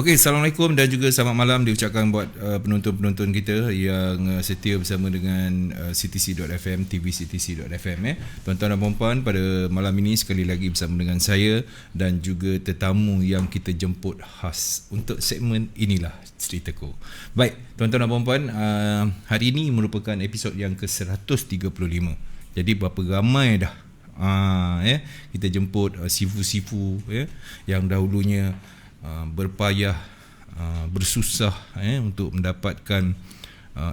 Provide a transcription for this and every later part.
Okey, Assalamualaikum dan juga selamat malam diucapkan buat penonton-penonton kita yang setia bersama dengan CTC.fm, tvctc.fm. Tuan-tuan dan puan-puan, pada malam ini sekali lagi bersama dengan saya dan juga tetamu yang kita jemput khas untuk segmen Inilah Ceritaku. Baik, tuan-tuan dan puan-puan, hari ini merupakan episod yang ke-135. Jadi berapa ramai dah kita jemput sifu-sifu yang dahulunya berpayah, bersusah untuk mendapatkan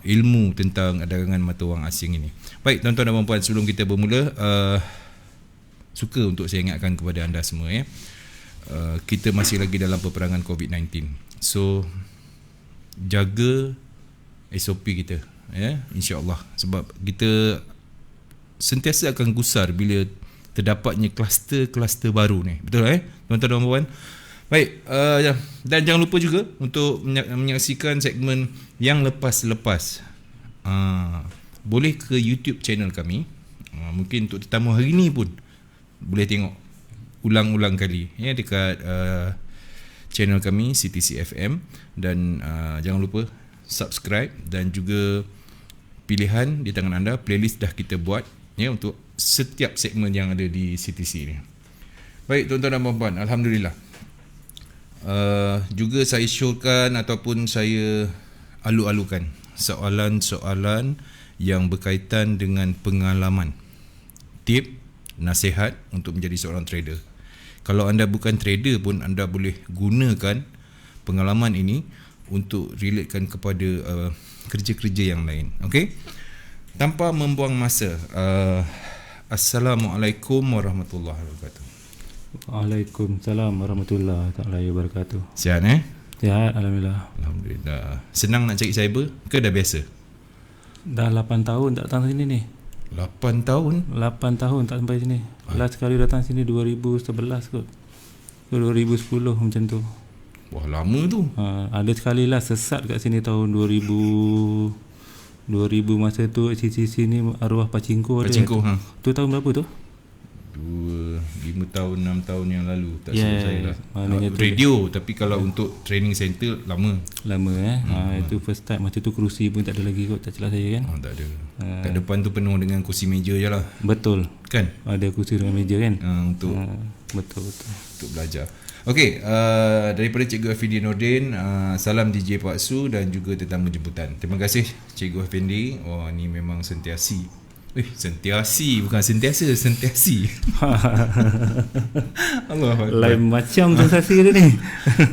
ilmu tentang dagangan mata wang asing ini. Baik, tuan-tuan dan puan-puan, sebelum kita bermula, suka untuk saya ingatkan kepada anda semua, kita masih lagi dalam peperangan COVID-19. So jaga SOP kita, insya-Allah, sebab kita sentiasa akan gusar bila terdapatnya kluster-kluster baru ni. Betul tuan-tuan dan puan-puan? Baik, dan jangan lupa juga untuk menyaksikan segmen yang lepas-lepas. Boleh ke YouTube channel kami. Mungkin untuk tetamu hari ni pun boleh tengok ulang-ulang kali dekat channel kami CTC FM. Dan jangan lupa subscribe, dan juga pilihan di tangan anda. Playlist dah kita buat untuk setiap segmen yang ada di CTC ni. Baik, tuan-tuan dan puan-puan, alhamdulillah. Juga saya showkan ataupun saya alu-alukan soalan-soalan yang berkaitan dengan pengalaman, tip, nasihat untuk menjadi seorang trader. Kalau anda bukan trader pun, anda boleh gunakan pengalaman ini untuk relatekan kepada kerja-kerja yang lain. Okey? Tanpa membuang masa, Assalamualaikum warahmatullahi wabarakatuh. Waalaikumsalam warahmatullahi taala wabarakatuh. Sihat Sihat, alhamdulillah. Alhamdulillah. Senang nak cari cyber ke dah biasa? Dah 8 tahun tak datang sini ni. 8 tahun? 8 tahun tak sampai sini. Last kali datang sini 2011 kot. 2010 macam tu. Wah, lama tu. Ada sekali lah sesat kat sini tahun 2000 masa tu CCC ni arwah Pachinko ada. Pachinko, Tu tahun berapa tu? 5 tahun 6 tahun yang lalu. Tak silap saya lah. Radio, tapi kalau untuk training center lama. Itu first time. Masa tu kerusi pun tak ada lagi kot, tak silap saya kan. Tak ada. Kat depan tu penuh dengan kursi meja je lah. Betul. Kan? Ada kursi dengan meja kan. Untuk betul. Untuk belajar. Okey, daripada Cikgu Effendi Nordin, salam DJ Pak Su dan juga tetamu jemputan. Terima kasih Cikgu Effendi. Wah, ni memang sentiasi. Sentiasi, bukan sentiasa, sentiasi. Allah lain macam sensasi dia ni.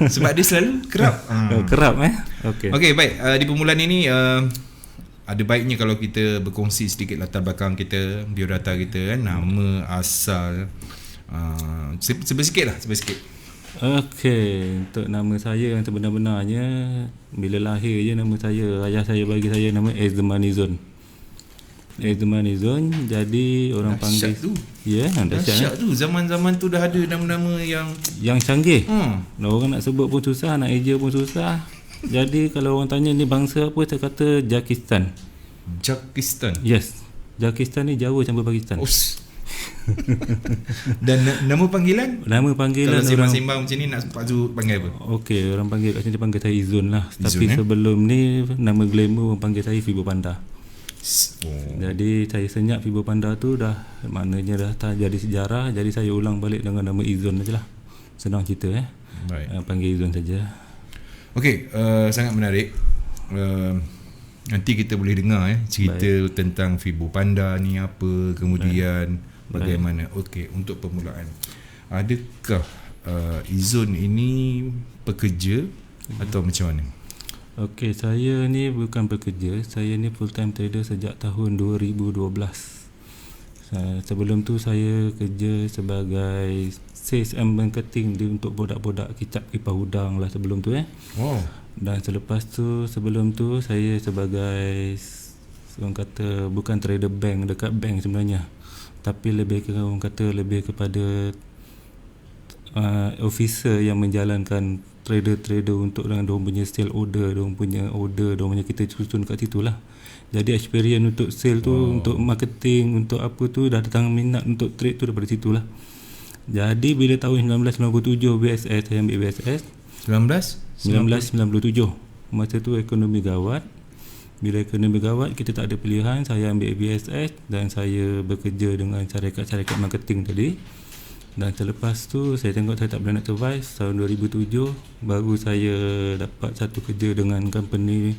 Sebab dia selalu kerap. Kerap Okey, baik. Di permulaan ini ada baiknya kalau kita berkongsi sedikit latar belakang kita, biodata kita kan, nama, asal, sikit. Okey, untuk nama saya yang sebenar-benarnya, bila lahir je nama saya, ayah saya bagi saya nama Ezmanizon. Jadi orang panggil tu. Dahsyat tu. Zaman-zaman tu dah ada nama-nama yang canggih. Orang nak sebut pun susah, nak eja pun susah. Jadi kalau orang tanya ni bangsa apa, saya kata Jakistan. Yes. Jakistan ni Jawa campur Pakistan. Dan nama panggilan? Kalau sembang-sembang macam ni nak Pak Zu panggil apa? Okey, orang panggil kat sini panggil saya Izun lah. Tapi sebelum ni nama glamour orang panggil saya Fibo Panda. Jadi saya senyap Fibo Panda tu dah, maknanya dah tak jadi sejarah. Jadi saya ulang balik dengan nama Izun sajalah. Senang cerita Baik. Panggil Izun saja. Okey, sangat menarik. Nanti kita boleh dengar cerita Baik. Tentang Fibo Panda ni apa, kemudian bagaimana. Okey, untuk permulaan, adakah Izun ini pekerja atau macam mana? Okey, saya ni bukan pekerja. Saya ni full time trader sejak tahun 2012. Sebelum tu saya kerja sebagai sales and marketing untuk produk-produk kicap kipas udang lah sebelum tu Dan selepas tu, sebelum tu saya sebagai orang kata bukan trader bank, dekat bank sebenarnya. Tapi lebih ke orang kata lebih kepada officer yang menjalankan trader-trader untuk dengan diorang punya sale order, diorang punya kita susun kat situ lah. Jadi experience untuk sale tu, untuk marketing, untuk apa tu, dah datang minat untuk trade tu daripada situ lah. Jadi bila tahun 1997 BSS, saya ambil BSS. 1997. Masa tu ekonomi gawat. Bila ekonomi gawat, kita tak ada pilihan. Saya ambil BSS dan saya bekerja dengan syarikat-syarikat marketing tadi. Dan selepas tu saya tengok saya tak boleh nak survive. Tahun 2007 baru saya dapat satu kerja dengan company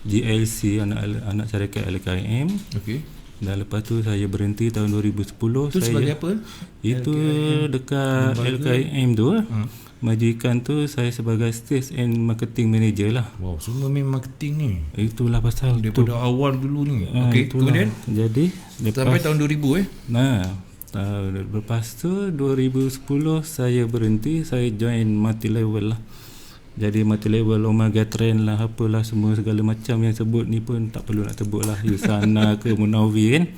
GLC, anak syarikat LKM. Okey. Dan lepas tu saya berhenti tahun 2010. Tu sebagai apa? Itu dekat LKM tu lah. Majikan tu saya sebagai sales and marketing manager lah. Wow, semua main marketing ni. Itulah pasal daripada awal dulu ni. Okey, kemudian jadi sampai tahun 2000 lepas tu 2010 saya berhenti, saya join multi level lah. Jadi multi level Omega Trend lah, apalah semua segala macam yang sebut ni pun tak perlu nak sebut lah. Yusana ke Munawi kan.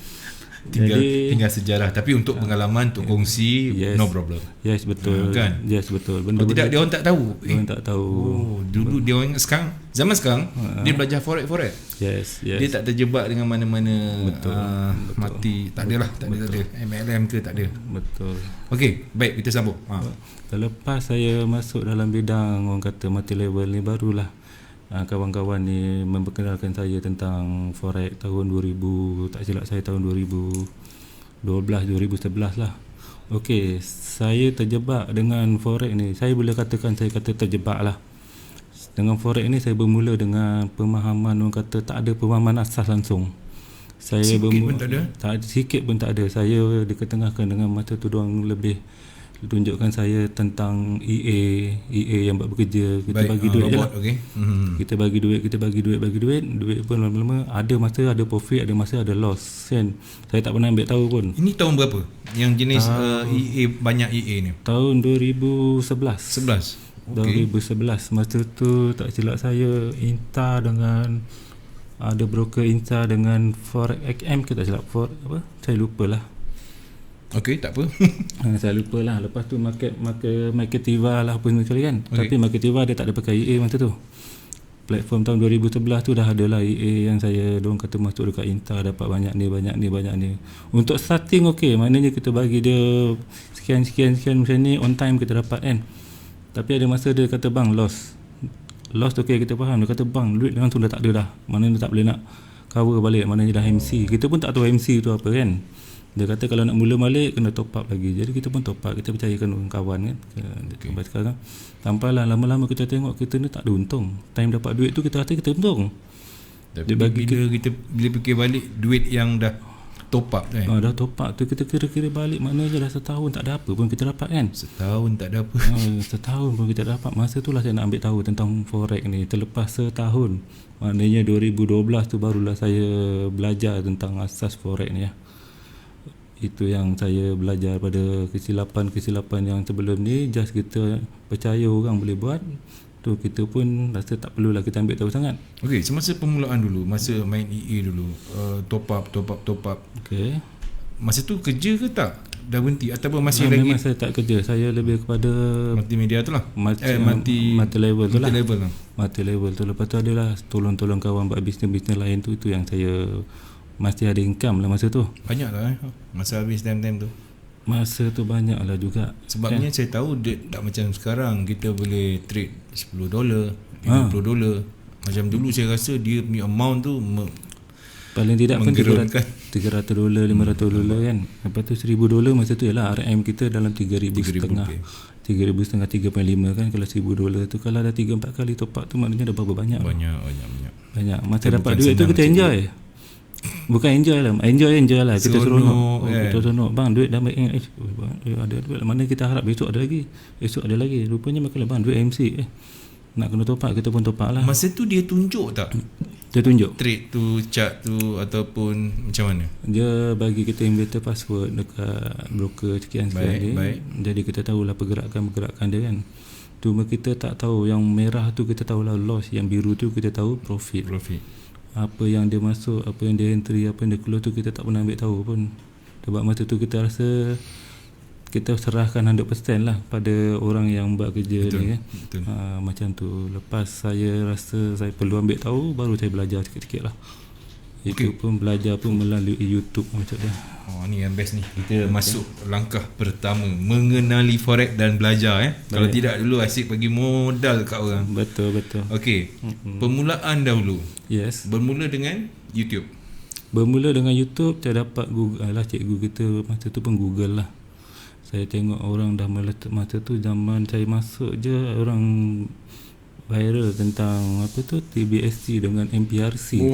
Tinggal sejarah. Tapi untuk pengalaman, untuk kongsi, no problem. Yes, betul. Kan? Yes, betul. Kalau tidak, dia orang tak tahu. Dia orang tak tahu. Dulu dia orang sekarang, zaman sekarang, dia belajar forex. Yes. Dia tak terjebak dengan mana-mana mati. Tak ada. MLM ke tak ada. Betul. Okey, baik, kita sambung. Selepas saya masuk dalam bidang orang kata multi level ni, barulah kawan-kawan ni memperkenalkan saya tentang forex tahun 2000, tak silap saya tahun 2012 2011 lah. Okey, saya terjebak dengan forex ni. Saya boleh katakan saya terjebak lah. Dengan forex ni saya bermula dengan pemahaman, orang kata tak ada pemahaman asas langsung. Saya sikit pun tak ada. Sikit pun tak ada. Saya diketengahkan dengan masa tu diorang lebih tunjukkan saya tentang EA yang buat bekerja. Kita bagi duit je lah. Kita bagi duit. Duit pun lama-lama ada masa ada profit, ada masa ada loss kan. Saya tak pernah ambil tahu pun. Ini tahun berapa yang jenis EA, banyak EA ni? Tahun 2011. 2011. Masa tu tak silap saya Inta dengan ada broker Inta dengan Forex XM ke tak silap apa? Saya lupalah. Okey, tak apa. Saya lupa lah. Lepas tu Marketiva lah apa sekali kan. Tapi Marketiva dia tak ada pakai EA masa tu. Platform tahun 2011 tu dah ada lah EA yang saya dorang kata masuk dekat Inta dapat banyak ni. Untuk starting okey, maknanya kita bagi dia sekian macam ni, on time kita dapat kan. Tapi ada masa dia kata bang loss tu okey, kita faham. Dia kata bang duit langsung dah tak ada dah. Maknanya tak boleh nak cover balik, maknanya dah MC. Kita pun tak tahu MC tu apa kan. Dia kata kalau nak mula balik kena top up lagi. Jadi kita pun top up, kita percayakan kawan kan. Sampai sekarang sampailah lama-lama kita tengok kita ni tak ada untung. Time dapat duit tu kita rasa kita untung. Tapi bila fikir balik duit yang dah top up kan. Dah top up tu kita kira-kira balik, maknanya dah setahun tak ada apa pun kita dapat kan. Setahun tak ada apa. Setahun pun kita dapat. Masa tu lah saya nak ambil tahu tentang forex ni. Terlepas setahun, maknanya 2012 tu barulah saya belajar tentang asas forex ni ya. Itu yang saya belajar pada kesilapan yang sebelum ni. Just kita percaya orang boleh buat tu, kita pun rasa tak perlulah kita ambil tahu sangat. Okey, semasa permulaan dulu, masa main EA dulu, top up. Okey. Masa tu kerja ke tak? Dah berhenti ataupun masih lagi? Memang saya tak kerja. Saya lebih kepada multimedia tu lah. Multi level tu lah. Multi level tu. Lepas tu adalah tolong kawan buat bisnes-bisnes lain tu. Itu yang saya masih ada income lah masa tu. Banyak lah masa habis time tu. Masa tu banyak lah juga. Sebabnya saya tahu dia tak macam sekarang kita boleh trade $10, $50. Macam dulu saya rasa dia punya amount tu paling tidak pun $300, $500 kan. Lepas tu $1,000 masa tu ialah RM kita dalam 3,500, 3,500, 3.5 kan. Kalau $1,000 tu kalau ada 3-4 kali top up tu maknanya dah berapa banyak. Banyak. Masa dapat duit tu kita enjoy. Bukan enjoy lah, kita seronok. Kita seronok bang, duit dah baik. Ada duit lah. Mana kita harap besok ada lagi. Rupanya makanlah bang duit MC nak kena top up, kita pun top up lah. Masa tu dia tunjuk tak? Dia tunjuk trade tu, chart tu ataupun macam mana? Dia bagi kita inverter password dekat broker sekian dia. Jadi kita tahulah pergerakan dia kan. Cuma kita tak tahu yang merah tu kita tahulah loss, yang biru tu kita tahu profit. Apa yang dia masuk, apa yang dia entry, apa yang dia keluar tu kita tak pernah ambil tahu pun. Sebab masa tu kita rasa kita serahkan 100% lah pada orang yang buat kerja ni kan. Macam tu. Lepas saya rasa saya perlu ambil tahu, baru saya belajar sikit-sikit lah. Itu pun belajar pun melalui YouTube macam dia. Oh, ni yang best ni. Kita masuk langkah pertama, mengenali forex dan belajar. Kalau tidak dulu asyik bagi modal kat orang. Betul. Okey. Permulaan dahulu. Yes. Bermula dengan YouTube. Bermula dengan YouTube, saya dapat Google lah, cikgu kita masa tu pun Google lah. Saya tengok orang dah meletak, masa tu zaman saya masuk je orang viral tentang apa tu TBSC dengan MPRC.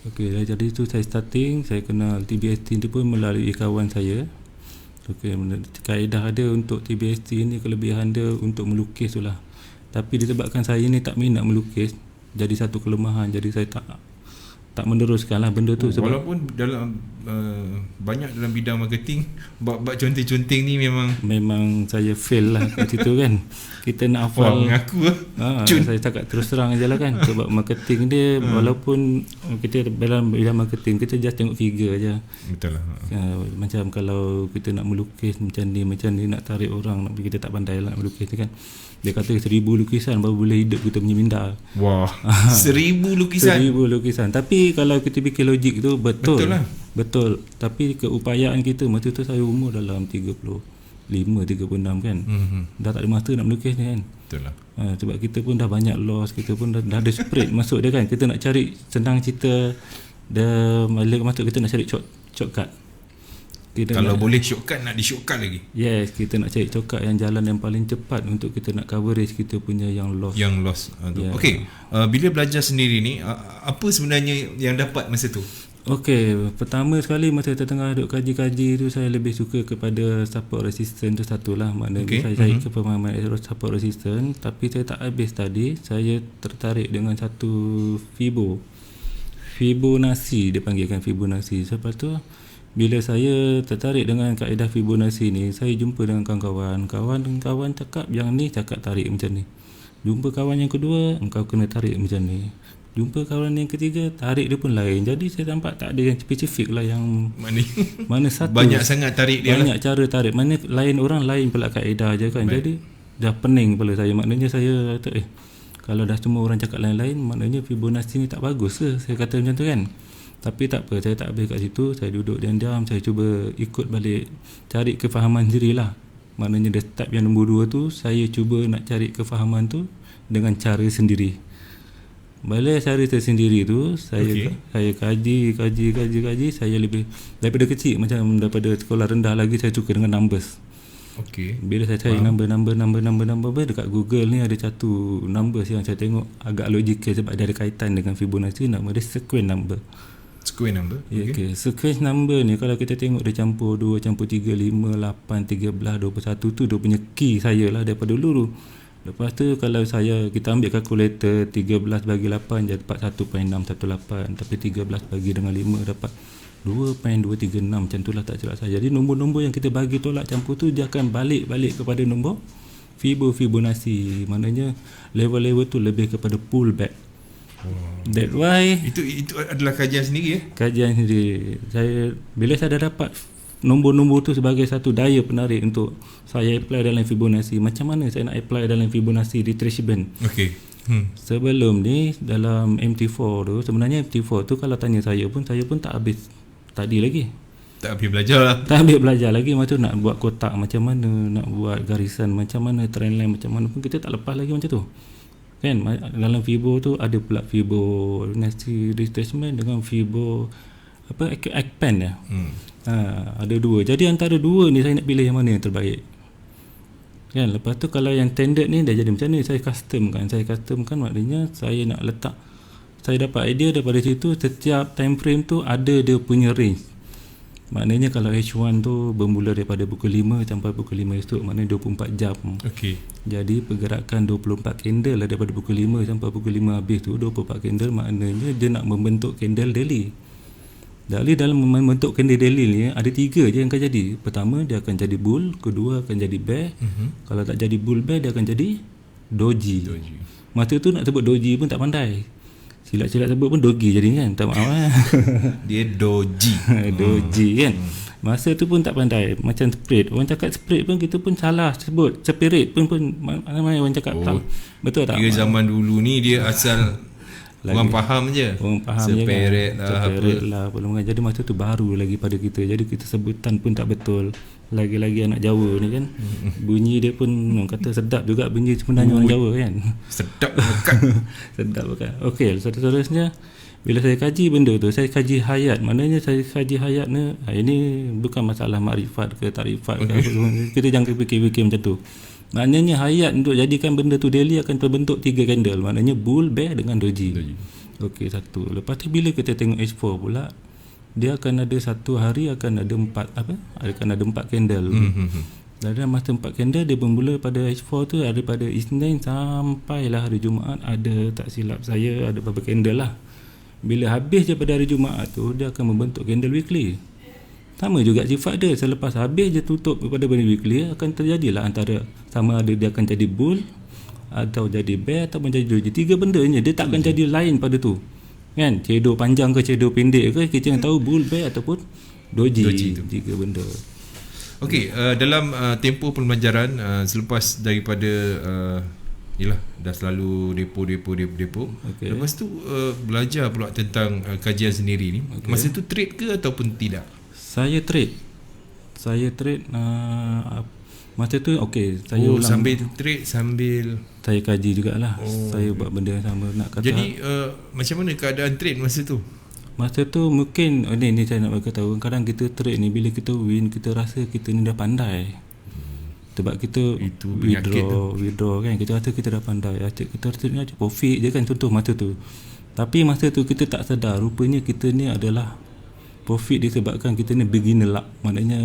Okey, jadi tu saya starting, saya kenal TBSC tu pun melalui kawan saya. Okey, kaedah ada untuk TBSC ni, kelebihan dia untuk melukis tu lah. Tapi disebabkan saya ni tak minat melukis, jadi satu kelemahan, jadi saya tak meneruskan lah benda tu. Sebab walaupun dalam banyak dalam bidang marketing, bab conteng-conteng ni memang saya fail lah kat situ kan. Kita nak hafal, mengaku saya cakap terus terang je lah kan. Sebab marketing dia walaupun kita dalam bidang marketing, kita just tengok figure je. Betul lah. Macam kalau kita nak melukis macam ni nak tarik orang, kita tak pandai lah nak melukis tu kan. Dia kata 1000 lukisan baru boleh hidup kita punya minda. Wah. 1000 lukisan. 1000 lukisan. Tapi kalau kita fikir logik tu betul lah. Betul. Tapi keupayaan kita masa tu, saya umur dalam 35, 36 kan. Dah tak ada masa nak melukis ni kan. Betul lah. Sebab kita pun dah banyak loss, kita pun dah ada spread masuk dia kan. Kita nak cari, senang cerita, dah balik masuk kita nak cari shortcut. Kalau boleh shortcut, nak di shortcut lagi. Yes, kita nak cari shortcut yang jalan yang paling cepat untuk kita nak coverage kita punya yang loss. Yeah. Okey, bila belajar sendiri ni, apa sebenarnya yang dapat masa tu? Okey, pertama sekali masa saya tengah duk kaji-kaji tu, saya lebih suka kepada support resistance tu satulah. Maknanya saya cari kepemahaman support resistance. Tapi saya tak habis tadi, saya tertarik dengan satu Fibonacci, dia panggilkan Fibonacci. Lepas tu bila saya tertarik dengan kaedah Fibonacci ni, saya jumpa dengan kawan-kawan cakap yang ni cakap tarik macam ni. Jumpa kawan yang kedua, engkau kena tarik macam ni. Jumpa kawan yang ketiga, tarik dia pun lain. Jadi saya nampak tak ada yang spesifik lah yang mana satu. Banyak sangat tarik dia. Banyak cara tarik. Mana lain orang lain pula kaedah je kan. Jadi dah pening kepala saya. Maknanya saya kata kalau dah semua orang cakap lain-lain, maknanya Fibonacci ni tak bagus ke? Saya kata macam tu kan. Tapi tak apa, saya tak habis kat situ. Saya duduk diam-diam, saya cuba ikut balik, cari kefahaman sendirilah. Maknanya the step yang nombor 2 tu, saya cuba nak cari kefahaman tu dengan cara sendiri. Balik cara sendiri tu, saya kaji. Saya lebih daripada kecil, macam daripada sekolah rendah lagi, saya suka dengan numbers. Bila saya cari number dekat Google ni, ada satu numbers yang saya tengok agak logikal sebab dia ada kaitan dengan Fibonacci. Nama dia sequence number. Sequence number ni kalau kita tengok dia campur 2, campur 3, 5, 8, 13, 21 tu dia punya key saya lah daripada dulu. Lepas tu kalau kita ambil kalkulator, 13 bagi 8 jadi dapat 1.618. Tapi 13 bagi dengan 5 dapat 2.236. Macam tu lah, tak silap saya. Jadi nombor-nombor yang kita bagi tolak campur tu, dia akan balik kepada nombor Fibonacci. Maknanya level-level tu lebih kepada pullback. That why itu adalah kajian sendiri Kajian sendiri. Bila saya dah dapat nombor-nombor tu sebagai satu daya penarik untuk saya apply dalam Fibonacci, macam mana saya nak apply dalam Fibonacci retracement? Sebelum ni dalam MT4 tu, sebenarnya MT4 tu kalau tanya saya pun tak habis tadi lagi. Tak habis belajar lah. Tak habis belajar lagi. Macam nak buat kotak macam mana, nak buat garisan macam mana, trendline macam mana pun kita tak lepas lagi macam tu kan. Dalam Fibo tu ada pula Fibonacci retracement dengan Fibo Expand ya. Ada dua. Jadi antara dua ni saya nak pilih yang mana yang terbaik kan. Lepas tu kalau yang standard ni dah jadi macam ni, saya customkan maknanya saya nak letak, saya dapat idea daripada situ. Setiap time frame tu ada dia punya range. Maknanya kalau H1 tu bermula daripada pukul 5 sampai pukul 5 esok, maknanya 24 jam. Jadi pergerakan 24 candle lah, daripada pukul 5 sampai pukul 5 habis tu 24 candle. Maknanya dia nak membentuk candle daily. Jadi dalam membentuk candle daily ni ada 3 je yang akan jadi. Pertama dia akan jadi bull, kedua akan jadi bear. Kalau tak jadi bull bear, dia akan jadi doji. Masa tu nak sebut doji pun tak pandai. Silap-silap sebut pun dogi jadi kan. Tak maaf dia doji. Doji kan. Masa tu pun tak pandai. Macam spread, orang cakap spread pun kita pun salah sebut. Spirit pun mana orang cakap tak. Betul tak? Dia zaman dulu ni dia asal Orang faham je. Orang faham je seperet kan. lah, Seperet lah apa. Jadi masa tu baru lagi pada kita. Jadi kita sebutan pun tak betul. Lagi-lagi anak Jawa ni kan. Bunyi dia pun orang kata sedap juga bunyi sebenarnya orang Jawa kan. Sedap makan. Sedap makan. Okey, seterusnya bila saya kaji benda tu, saya kaji hayat. Maknanya saya kaji hayat ni, ini bukan masalah makrifat ke takrifat ke apa. Kita jangan fikir-fikir macam tu. Maknanya hayat untuk jadikan benda tu daily akan terbentuk 3 candle. Maknanya bull, bear dengan doji. Okey, satu. Lepas tu bila kita tengok H4 pula, dia akan ada satu hari akan ada 4 apa? Akan ada 4 candle. Dalam masa 4 candle dia bermula pada H4 tu daripada Isnin sampailah hari Jumaat, ada tak silap saya ada berapa candle lah. Bila habis je pada hari Jumaat tu, dia akan membentuk candle weekly. Sama juga sifat dia, selepas habis je tutup pada benda weekly, akan terjadilah antara sama ada dia akan jadi bull atau jadi bear atau jadi doji. 3 benda je, dia tak akan jadi lain pada tu. Kan, cedok panjang ke cedok pendek ke, kita yang tahu bull, bear ataupun doji 3 benda. Okey, dalam tempoh pembelajaran selepas daripada yelah dah selalu depo. Okay. Lepas tu belajar pula tentang kajian sendiri ni. Okay. Masa tu trade ke ataupun tidak? Saya trade masa tu okey, saya sambil trade sambil saya kaji jugalah. Saya buat benda yang sama nak kata. Jadi macam mana keadaan trade masa tu? Masa tu mungkin ni saya nak bagi tahu, kadang kita trade ni bila kita win kita rasa kita ni dah pandai. Sebab kita itu withdraw kan, kita rasa kita dah pandai, kita rasa profit je kan, contoh masa tu. Tapi masa tu kita tak sedar rupanya kita ni adalah profit disebabkan kita ni beginner luck. Maknanya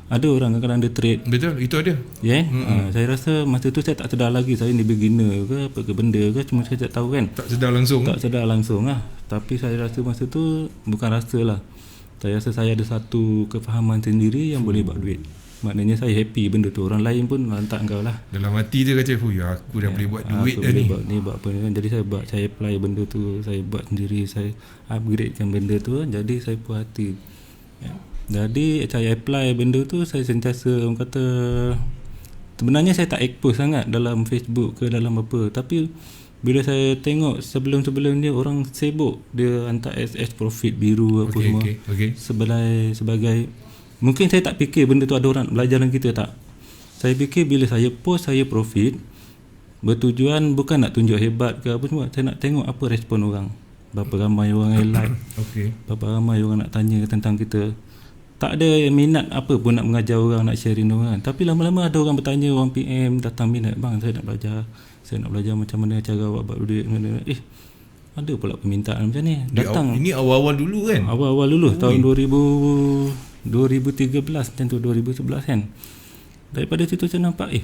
ada orang kadang-kadang ada trade. Betul, itu ada. Ya, saya rasa masa tu saya tak sedar lagi saya ni beginner ke apa ke benda ke, cuma saya tak tahu kan. Tak sedar langsung lah. Tapi saya rasa masa tu bukan rasa lah. Saya rasa saya ada satu kefahaman sendiri yang boleh buat duit. Maknanya saya happy benda tu. Orang lain pun lantak engkau lah. Dalam hati dia kata, aku dah boleh buat duit dah ni. Buat apa ni kan. Jadi saya apply benda tu, saya buat sendiri, saya upgradekan benda tu. Jadi saya puas hati. Jadi saya apply benda tu, saya sentiasa orang kata, sebenarnya saya tak expose sangat dalam Facebook ke dalam apa. Tapi bila saya tengok sebelum-sebelum ni orang sibuk dia hantar SS profit biru apa semua. Sebagai mungkin saya tak fikir benda tu ada orang belajar dengan kita tak. Saya fikir bila saya post saya profit, bertujuan bukan nak tunjuk hebat ke apa semua. Saya nak tengok apa respon orang. Berapa ramai orang yang like. Berapa ramai orang nak tanya tentang kita. Tak ada minat apa pun nak mengajar orang, nak sharing orang. Tapi lama-lama ada orang bertanya, orang PM datang minat, bang saya nak belajar. Saya nak belajar macam mana cara awak buat duit. Ada pula permintaan macam ni. Datang. Ini awal-awal dulu kan? Awal-awal dulu tahun 2013 macam tu, 2011 kan. Daripada situ saya nampak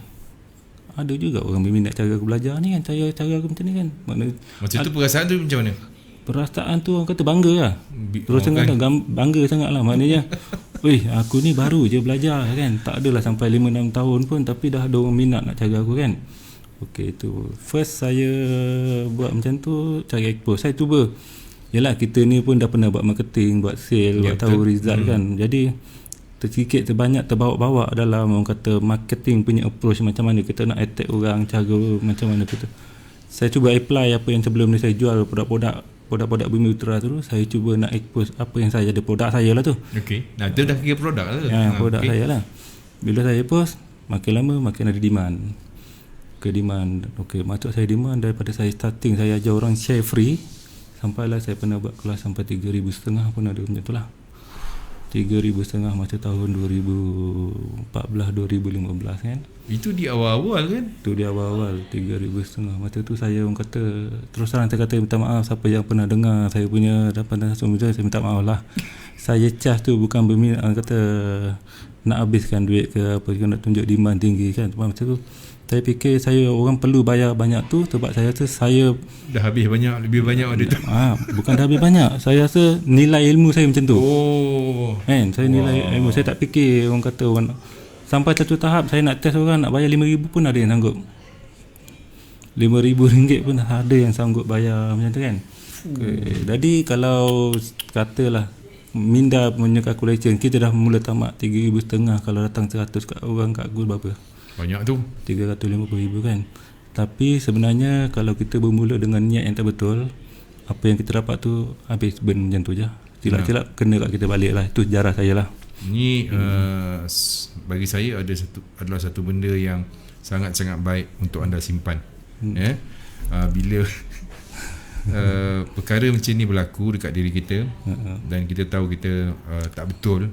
ada juga orang berminat cara aku belajar ni kan, cara aku macam ni kan. Macam tu perasaan tu macam mana? Perasaan tu orang kata bangga lah. Terus bangga sangat lah. Maknanya aku ni baru je belajar kan. Tak adalah sampai 5-6 tahun pun, tapi dah ada orang minat nak cara aku kan. Okey, tu first saya buat macam tu, cari expose. Saya cuba, yelah kita ni pun dah pernah buat marketing, buat sale, buat tahu result kan. Jadi tersikit terbanyak terbawa-bawa dalam orang kata marketing punya approach, macam mana kita nak attack orang, cara macam mana kita. Saya cuba apply apa yang sebelum ni saya jual produk Bumi Utara tu. Saya cuba nak expose apa yang saya ada, produk saya lah tu. Okey. Nah, tu dah kira produk lah tu. Ya, produk saya lah. Bila saya post, makin lama makin ada demand. Okey, masuk saya demand daripada saya starting saya ajar orang share free, sampailah saya pernah buat kelas sampai 3,500 pun ada macam tu lah. 3,500 masa tahun 2014-2015 kan. Itu di awal-awal kan? Itu di awal-awal 3,500. Masa tu saya orang kata, terus terang saya kata minta maaf siapa yang pernah dengar saya punya dapatan sumber, saya minta maaf lah. Saya charge tu bukan berminat kata nak habiskan duit ke apa, nak tunjuk demand tinggi kan. Masa tu saya fikir orang perlu bayar banyak tu sebab saya rasa saya dah habis banyak, lebih banyak ada tu. Bukan dah habis banyak. Saya rasa nilai ilmu saya macam tu. Kan, saya nilai ilmu saya tak fikir orang kata orang sampai satu tahap saya nak test orang nak bayar 5,000 pun ada yang sanggup. RM5,000 pun ada yang sanggup bayar macam tu kan. Jadi kalau katalah minda punya calculation kita dah mula tamat 3,500, kalau datang 100 kat orang kat Google berapa? Banyak tu, 350,000 kan. Tapi sebenarnya kalau kita bermula dengan niat yang tak betul, apa yang kita dapat tu habis burn macam tu je. Silap-silap kena kat kita balik lah. Itu sejarah saya lah. Ini bagi saya adalah satu benda yang sangat-sangat baik untuk anda simpan. Bila perkara macam ni berlaku dekat diri kita, dan kita tahu kita tak betul,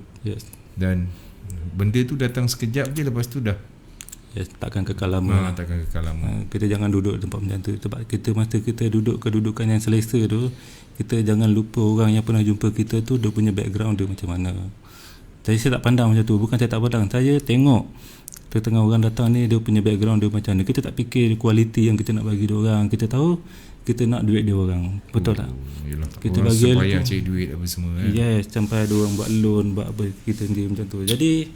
dan benda tu datang sekejap je, lepas tu dah takkan kekal lama. Kita jangan duduk tempat macam tu. Sebab kita masa kita duduk kedudukan yang selesa tu, kita jangan lupa orang yang pernah jumpa kita tu, dia punya background dia macam mana. Saya tak pandang macam tu. Bukan saya tak pandang, saya tengok tengah orang datang ni, dia punya background dia macam mana. Kita tak fikir kualiti yang kita nak bagi dia orang. Kita tahu kita nak duit dia orang. Betul tak? Yelah, kita orang bagi supaya cari duit apa semua kan? Sampai ada orang buat loan, buat apa, kita sendiri macam tu. Jadi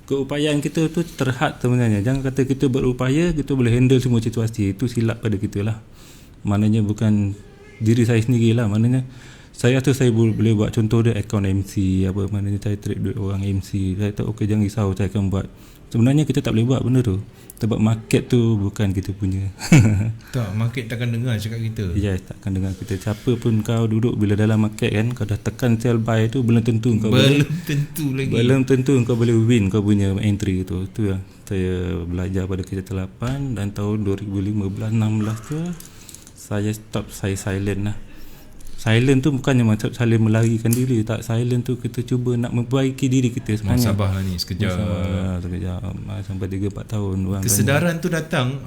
keupayaan kita tu terhad sebenarnya. Jangan kata kita berupaya kita boleh handle semua situasi. Itu silap pada kita lah. Maknanya bukan diri saya sendirilah. Maknanya saya boleh buat contoh dia account MC apa, maknanya saya trade duit orang MC. Saya tahu okey, jangan risau, saya akan buat. Sebenarnya kita tak boleh buat benda tu sebab market tu bukan kita punya. Tak, market takkan dengar cakap kita. Takkan dengar kita. Siapa pun kau duduk bila dalam market kan, kau dah tekan sell buy tu, belum tentu kau boleh win kau punya entry tu. Tu yang saya belajar pada kereta 8 dan tahun 2015-16 tu saya stop, saya silent lah. Silent tu bukannya macam saling melarikan diri, tak. Silent tu kita cuba nak memperbaiki diri kita sebenarnya. Sabarlah ni sekejap. Sampai 3-4 tahun. Kesedaran tu datang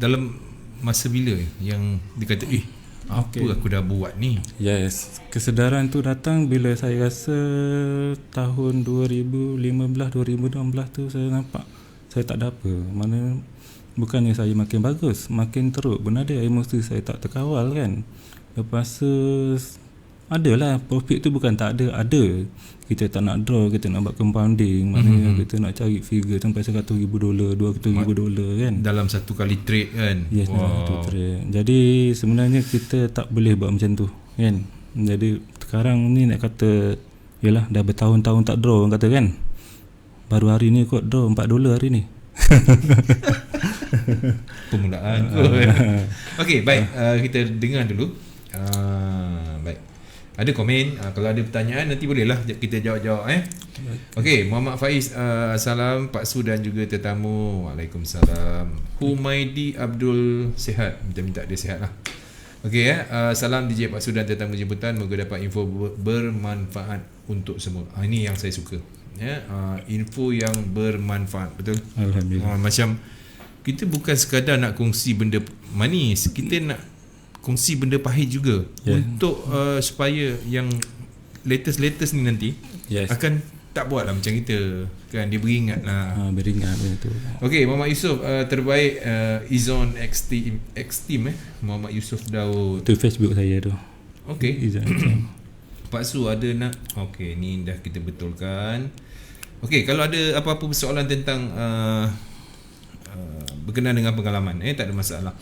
dalam masa bila yang dikata apa aku dah buat ni? Kesedaran tu datang bila saya rasa tahun 2015-2016 tu saya nampak saya tak ada apa. Mana bukannya saya makin bagus, makin teruk. Benar ada emosi saya tak terkawal kan. Lepas tu adalah profit tu bukan tak ada. Kita tak nak draw, kita nak buat compounding. Maknanya kita nak cari figure sampai $100,000, $200,000 kan, dalam satu kali trade kan. Satu trade. Jadi sebenarnya kita tak boleh buat macam tu kan. Jadi sekarang ni nak kata yalah dah bertahun-tahun tak draw orang kata kan. Baru hari ni kot draw $4 hari ni. Permulaan kot. Okey, baik, kita dengar dulu. Baik. Ada komen, kalau ada pertanyaan nanti bolehlah kita jawab-jawab Okey, Muhammad Faiz, salam Pak Su dan juga tetamu. Waalaikumsalam. Humaidi Abdul sihat, minta dia sihat lah. Okey, salam DJ Pak Su dan tetamu jemputan, moga dapat info bermanfaat untuk semua. Ini yang saya suka. Info yang bermanfaat, betul? Alhamdulillah. Macam kita bukan sekadar nak kongsi benda manis, kita nak kongsi benda pahit juga, untuk supaya yang latest ni nanti akan tak buat lah macam kita kan, dia beringat lah. Beringat betul. Okey, Muhammad Yusof, terbaik Izon X-Team Muhammad Yusof Daud. Tu Facebook saya tu. Okey. Izon Pak Su ada nak. Okey, ni dah kita betulkan. Okey, kalau ada apa-apa soalan tentang berkenaan dengan pengalaman, tak ada masalah.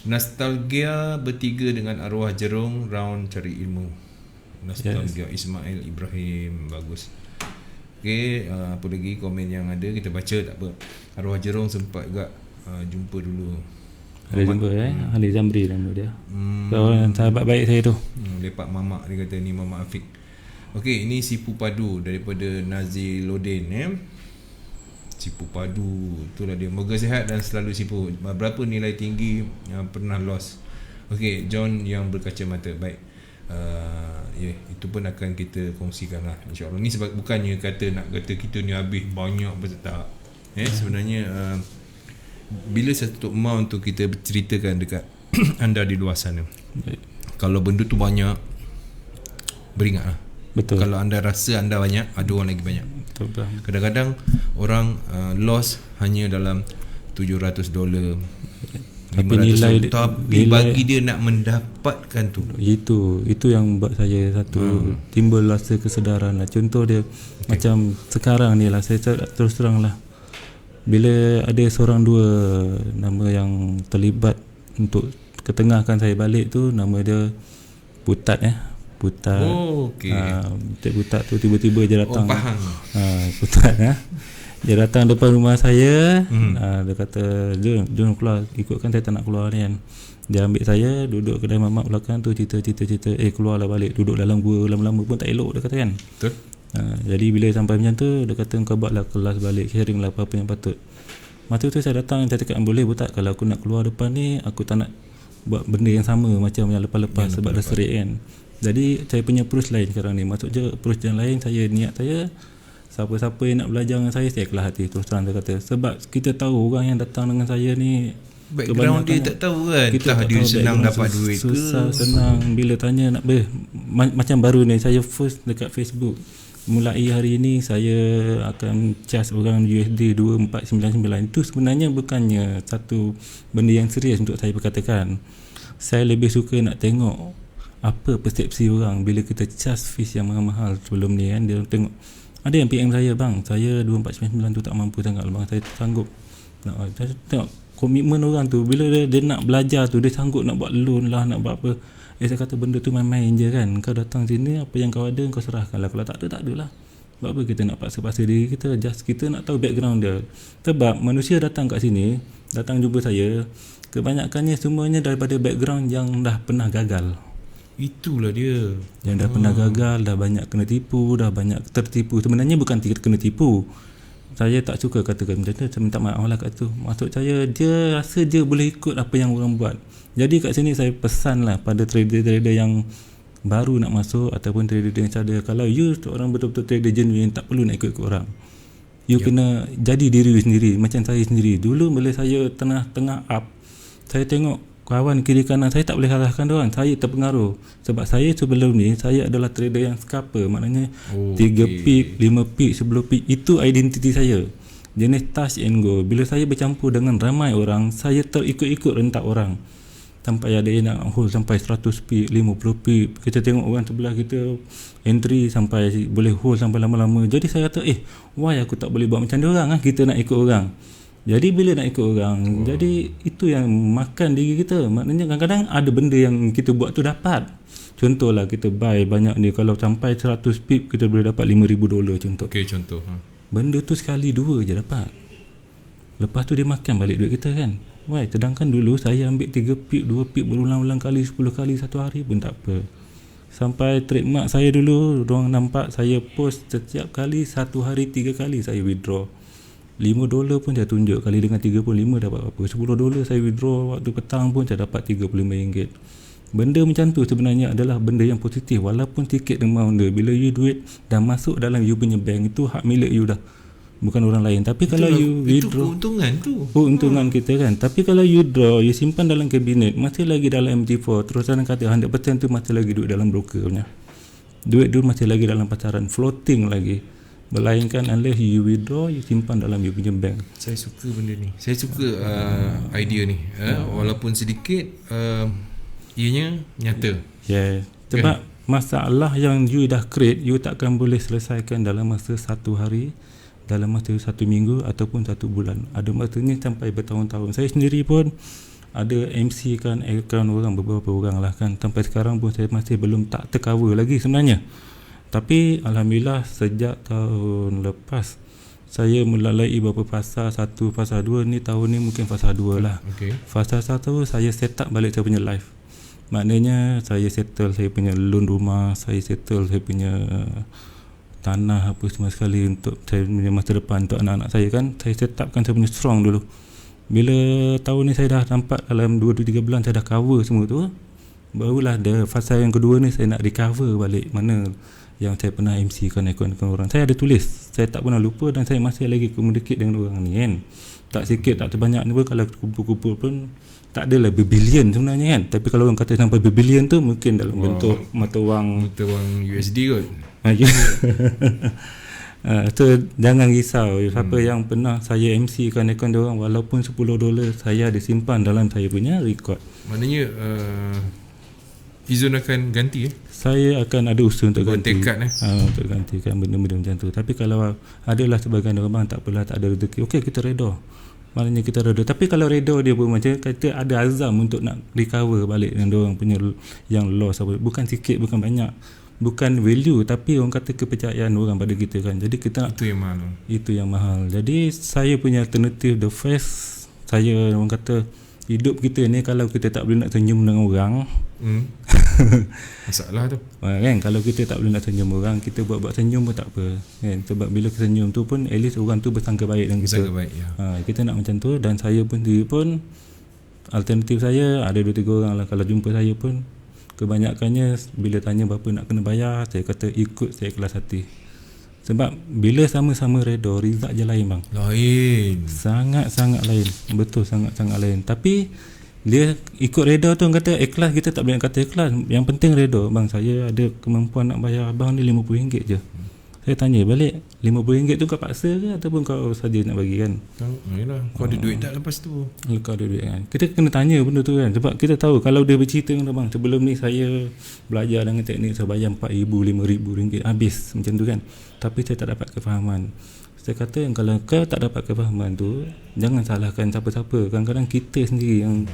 Nostalgia bertiga dengan arwah Jerung round cari ilmu. Nostalgia Ismail Ibrahim, bagus. Okey, apa lagi komen yang ada kita baca, tak apa. Arwah Jerung sempat juga jumpa dulu. Ada jumpa Ali Zamri nama dia. Orang sahabat baik saya tu. Lepak mamak dia kata ni Mamak Afiq. Okey, ini Sipu Padu daripada Nazilodin Sipu Padu, itulah dia. Moga sihat dan selalu sipu. Berapa nilai tinggi yang pernah loss? Okey, John yang berkacamata. Baik. Itu pun akan kita kongsikan lah, insya-Allah. Ni sebab bukannya nak kata kita ni habis banyak betul tak. Sebenarnya bila satu amount tu kita berceritakan dekat anda di luar sana. Kalau benda tu banyak, beringatlah. Betul. Kalau anda rasa anda banyak, ada orang lagi banyak. Betul. Kadang-kadang orang loss hanya dalam $700, tapi nilai bagi dia nak mendapatkan tu, itu yang buat saya satu timbul rasa kesedaran lah. Contoh dia macam sekarang ni lah, saya terus terang lah, bila ada seorang dua nama yang terlibat untuk ketengahkan saya balik tu, nama dia Butat Butat. Butat tu tiba-tiba dia datang. Butat dia datang depan rumah saya. Dia kata, jom keluar, ikutkan saya tak nak keluar ni kan. Dia ambil saya, duduk kedai mamak belakang tu, cerita keluarlah balik, duduk dalam gua lama-lama pun tak elok, dia kata kan. Betul. Jadi bila sampai macam tu, dia kata kau buatlah kelas balik, sharing lah apa-apa yang patut. Masa tu saya datang, saya cakap boleh tak kalau aku nak keluar depan ni, aku tak nak buat benda yang sama macam yang lepas-lepas sebab dah serik kan. Jadi saya punya approach lain sekarang ni. Maksud je approach yang lain, saya niat saya siapa-siapa yang nak belajar dengan saya ikhlas hati, terus terang saya kata. Sebab kita tahu orang yang datang dengan saya ni background dia tak tahu kan, kita dia senang dapat duit ke, susah senang. Bila tanya nak macam baru ni saya first dekat Facebook, mulai hari ini saya akan charge orang USD 2499. Itu sebenarnya bukannya satu benda yang serius untuk saya berkatakan. Saya lebih suka nak tengok apa persepsi orang bila kita charge fees yang mahal-mahal sebelum ni kan. Dia tengok, ada yang PM saya, bang saya 2499 tu tak mampu sangat bang, saya sanggup nak. Saya tengok komitmen orang tu, bila dia nak belajar tu, dia sanggup nak buat loan lah, nak buat apa. Saya kata benda tu main-main je kan. Kau datang sini, apa yang kau ada kau serahkan lah. Kalau tak ada, tak ada lah. Sebab apa kita nak paksa-paksa diri kita? Just kita nak tahu background dia. Sebab manusia datang kat sini, datang jumpa saya, kebanyakannya semuanya daripada background yang dah pernah gagal. Itulah dia, yang dah pernah gagal, dah banyak kena tipu, dah banyak tertipu. Sebenarnya bukan kena tipu, saya tak suka katakan macam tu, saya minta maaf lah kat tu. Maksud saya, dia rasa dia boleh ikut apa yang orang buat. Jadi kat sini saya pesan lah pada trader-trader yang baru nak masuk ataupun trader yang sadar, kalau you orang betul-betul trader genuine, tak perlu nak ikut orang. You kena jadi diri you sendiri. Macam saya sendiri, dulu bila saya tengah up, saya tengok kawan kiri kanan saya, tak boleh salahkan diorang, saya terpengaruh. Sebab saya sebelum ni, saya adalah trader yang scalper. Maknanya 3 pip, 5 pip, 10 pip, itu identiti saya, jenis touch and go. Bila saya bercampur dengan ramai orang, saya terikut-ikut rentak orang. Sampai ada yang nak hold sampai 100 pip, 50 pip. Kita tengok orang sebelah kita entry sampai boleh hold sampai lama-lama. Jadi saya kata, why aku tak boleh buat macam diorang lah? Kita nak ikut orang. Jadi bila nak ikut orang, jadi itu yang makan diri kita. Maknanya kadang-kadang ada benda yang kita buat tu dapat. Contohlah kita buy banyak ni, kalau sampai 100 pip kita boleh dapat $5,000 contoh. Okey, contoh. Benda tu sekali dua je dapat. Lepas tu dia makan balik duit kita kan. Why? Sedangkan dulu saya ambil 3 pip, 2 pip berulang-ulang kali, 10 kali satu hari pun tak apa. Sampai trademark saya dulu, orang nampak saya post setiap kali, satu hari 3 kali saya withdraw. $5 pun saya tunjuk, kali dengan 35 dapat apa. $10 saya withdraw waktu petang pun saya dapat RM35. Benda macam tu sebenarnya adalah benda yang positif, walaupun sikit amount dia. Bila you duit dah masuk dalam you punya bank, itu hak milik you dah, bukan orang lain. Tapi kalau you withdraw, itu keuntungan tu, keuntungan kita kan. Tapi kalau you draw, you simpan dalam kabinet, masih lagi dalam MT4, terus orang kata 100% tu masih lagi duit dalam broker punya. Duit tu masih lagi dalam pasaran, floating lagi. Melainkan unless you withdraw, you simpan dalam you punya bank. Saya suka benda ni. Saya suka idea ni. Walaupun sedikit, ianya nyata. Yeah. Sebab masalah yang you dah create, you takkan boleh selesaikan dalam masa 1 hari, dalam masa 1 minggu ataupun 1 bulan. Ada masanya sampai bertahun-tahun. Saya sendiri pun ada MC kan account orang, beberapa orang lah kan. Sampai sekarang pun saya masih belum tak tercover lagi sebenarnya. Tapi alhamdulillah sejak tahun lepas saya melalui beberapa fasa 1, fasa 2 ni, tahun ni mungkin fasa 2 lah. Fasa 1 saya set up balik saya punya live. Maknanya saya settle saya punya loan rumah, saya settle saya punya tanah apa semua sekali untuk saya punya masa depan untuk anak-anak saya kan. Saya set upkan saya punya strong dulu. Bila tahun ni saya dah nampak dalam 2-3 bulan saya dah cover semua tu, barulah ada fasa yang kedua ni saya nak recover balik mana yang saya pernah MC kan akaun orang. Saya ada tulis, saya tak pernah lupa dan saya masih lagi communicate dengan orang ni kan. Tak sikit tak terbanyak ni pun, kalau kumpul-kumpul pun tak adalah berbilion sebenarnya kan. Tapi kalau orang kata sampai berbilion tu mungkin dalam bentuk mata wang USD kot. So jangan risau. Siapa yang pernah saya MC kan akaun orang, walaupun $10 saya ada simpan dalam saya punya record. Maknanya Izun akan ganti saya akan ada usaha untuk ganti. Tekad untuk gantikan benda-benda macam tu. Tapi kalau adalah sebagian orang tak apalah, tak ada rezeki, okey kita reda. Maknanya kita reda. Tapi kalau reda dia pun macam kata ada azam untuk nak recover balik dengan orang punya yang loss apa. Bukan sikit, bukan banyak, bukan value, tapi orang kata kepercayaan orang pada kita kan. Jadi kita itu yang mahal. Itu yang mahal. Jadi saya punya alternative the first, saya orang kata hidup kita ni kalau kita tak boleh nak senyum dengan orang masalah tu kan, kalau kita tak boleh nak senyum orang, kita buat senyum pun tak apa kan, sebab bila senyum tu pun at least orang tu bersangka baik dengan kita. Baik, ya. Kita nak macam tu. Dan saya pun sendiri pun alternatif saya ada 2-3 orang lah, kalau jumpa saya pun kebanyakannya bila tanya berapa nak kena bayar, saya kata ikut saya ikhlas hati. Sebab bila sama-sama redha, result je lain bang. Lain. Sangat-sangat lain. Betul, sangat-sangat lain. Tapi dia ikut redha tu, orang kata ikhlas, kita tak boleh nak kata ikhlas. Yang penting redha. Bang, saya ada kemampuan nak bayar abang ni RM50 je. Saya tanya balik, RM50 tu kau paksa ke ataupun kau saja nak bagi kan? Yalah, kau ada duit tak lepas tu? Kau ada duit kan? Kita kena tanya benda tu kan. Sebab kita tahu kalau dia bercerita dengan abang, sebelum ni saya belajar dengan teknik, saya bayar RM4,000, RM5,000 habis macam tu kan. Tapi saya tak dapat kefahaman. Saya kata kalau kau tak dapat kefahaman tu, jangan salahkan siapa-siapa. Kadang-kadang kita sendiri yang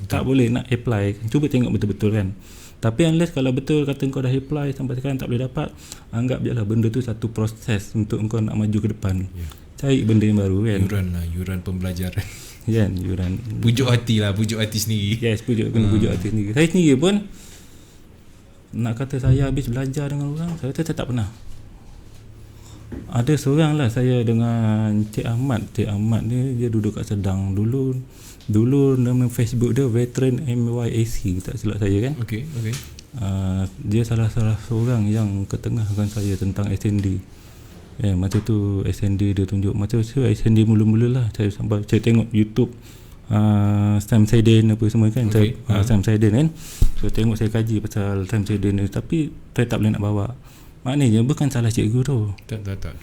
tak boleh nak apply. Cuba tengok betul-betul kan. Tapi unless kalau betul kata kau dah apply sampai sekarang tak boleh dapat, anggap je lah benda tu satu proses untuk kau nak maju ke depan. Cari benda yang baru kan. Yuran pembelajaran. Kan, yuran. Pujuk hati sendiri. Yes, pujuk hati sendiri. Saya sendiri pun nak kata saya habis belajar dengan orang, saya tak pernah. Ada seorang lah saya dengan Cik Ahmad. Cik Ahmad ni dia duduk kat Sedang. Dulu nama Facebook dia Veteran MYAC, tak silap saya kan. Okey. Dia salah seorang yang ketengahkan saya tentang SND. Masa tu SND dia tunjuk. Masa tu SND mula-mula lah saya tengok YouTube Sam Saiden apa semua kan. Sam Saiden kan. So tengok, saya kaji pasal Sam Saiden ni, tapi saya tak boleh nak bawa. Maknanya bukan salah cikgu tu. Tak.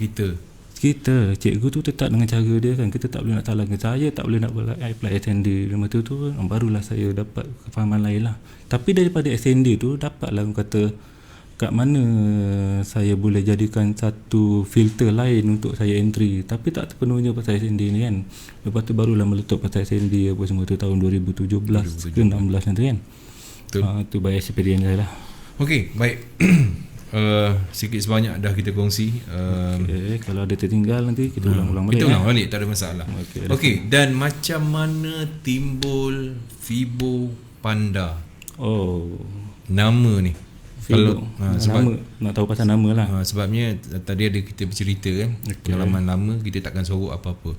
Kita cikgu tu tetap dengan cara dia kan. Kita tak boleh nak salahkan. Saya tak boleh nak apply SND. Masa tu barulah saya dapat kefahaman lain lah. Tapi daripada SND tu dapatlah orang kata kat mana saya boleh jadikan satu filter lain untuk saya entry. Tapi tak sepenuhnya pasal SND ni kan. Lepas tu barulah meletup pasal SND apa semua tu tahun 2017 ke 16 nanti kan. Betul. Tu by experience saya lah. Okey, baik. Sikit sebanyak dah kita kongsi. Kalau ada tertinggal nanti kita ulang-ulang balik. Kita ulang balik, tak ada masalah. Okey, dan macam mana timbul Fibo Panda? Nama ni. Kalau sebab nak tahu pasal nama lah. Sebabnya tadi ada kita bercerita kan, pengalaman lama kita takkan sorok apa-apa.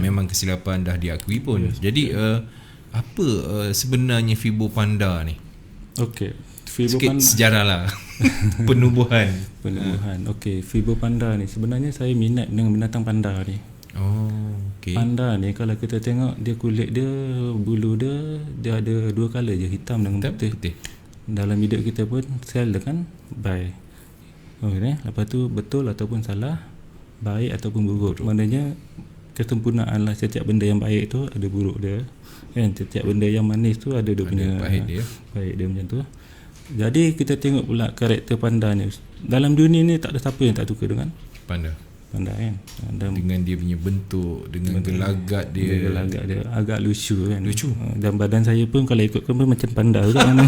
Memang kesilapan dah diakui pun. Jadi apa sebenarnya Fibo Panda ni? Sikit sejarah lah. Penubuhan. Fibo Panda ni sebenarnya saya minat dengan binatang panda ni. Panda ni kalau kita tengok dia kulit dia, bulu dia ada 2 color je, hitam dengan putih. Dalam hidup kita pun sel dia kan baik. Lepas tu betul ataupun salah, baik ataupun buruk. Maknanya kesempurnaan lah. Setiap benda yang baik tu ada buruk dia kan. Setiap benda yang manis tu ada dia punya baik dia macam tu. Jadi kita tengok pula karakter panda ni. Dalam dunia ni tak ada siapa yang tak suka dengan panda kan. Dengan dia punya bentuk, dengan gelagat dia agak lucu kan. Dan badan saya pun kalau ikutkan pun macam panda juga kan.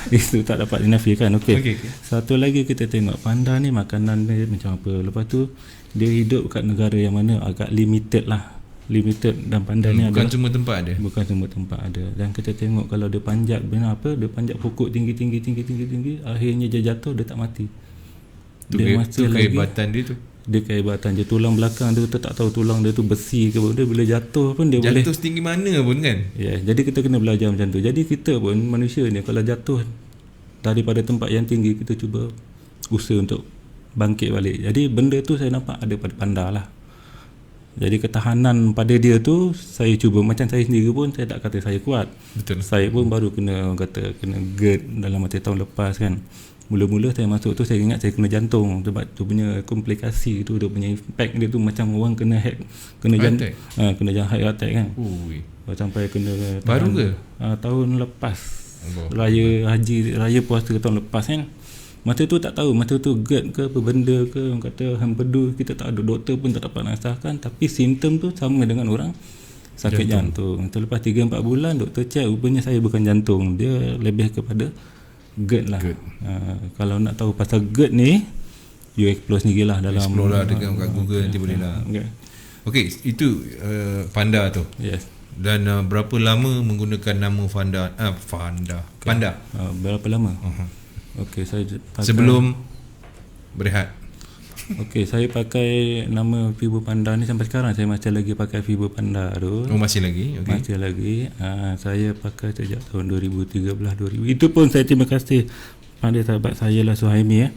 Itu tak dapat dinafikan. Okey. Satu lagi kita tengok panda ni makanan dia macam apa. Lepas tu dia hidup kat negara yang mana agak limited dan panda ni bukan semua tempat ada. Dan kita tengok kalau dia panjat dia panjat pokok tinggi, akhirnya dia jatuh, dia tak mati. Dia masih kehebatan dia tu. Dia kehebatan je. Tulang belakang dia tu tak tahu tulang dia tu besi ke apa. Dia bila jatuh pun dia boleh jatuh setinggi mana pun kan. Jadi kita kena belajar macam tu. Jadi kita pun manusia ni kalau jatuh daripada tempat yang tinggi, kita cuba usaha untuk bangkit balik. Jadi benda tu saya nampak ada pada panda lah. Jadi ketahanan pada dia tu saya cuba. Macam saya sendiri pun saya tak kata saya kuat. Betul. Saya pun baru kena GERD dalam masa tahun lepas kan. Mula-mula saya masuk tu saya ingat saya kena jantung. Sebab tu punya komplikasi tu, dia punya impact dia tu macam orang kena jantung, kena heart attack kan. Sampai kena baru ke? Tahun lepas. Raya puasa tahun lepas kan. Masa tu tak tahu, masa tu GERD ke apa benda ke, orang kata empedu, kita tak ada, doktor pun tak dapat nasahkan. Tapi simptom tu sama dengan orang sakit jantung. Selepas 3-4 bulan doktor check, rupanya saya bukan jantung, dia lebih kepada GERD lah. Kalau nak tahu pasal GERD ni, you explore sendiri lah dalam. Explore lah dengan kat Google nanti boleh lah. Okey, itu panda tu. Yes. Dan berapa lama menggunakan nama panda? Berapa lama? Okey, saya pakai, sebelum berehat. Okey, saya pakai nama Vivo Panda ni sampai sekarang saya masih lagi pakai Vivo Panda tu. Oh, masih lagi? Okey. Masih lagi. Saya pakai sejak tahun 2013 2000. Itu pun saya terima kasih pada sahabat saya lah, Suhaimi.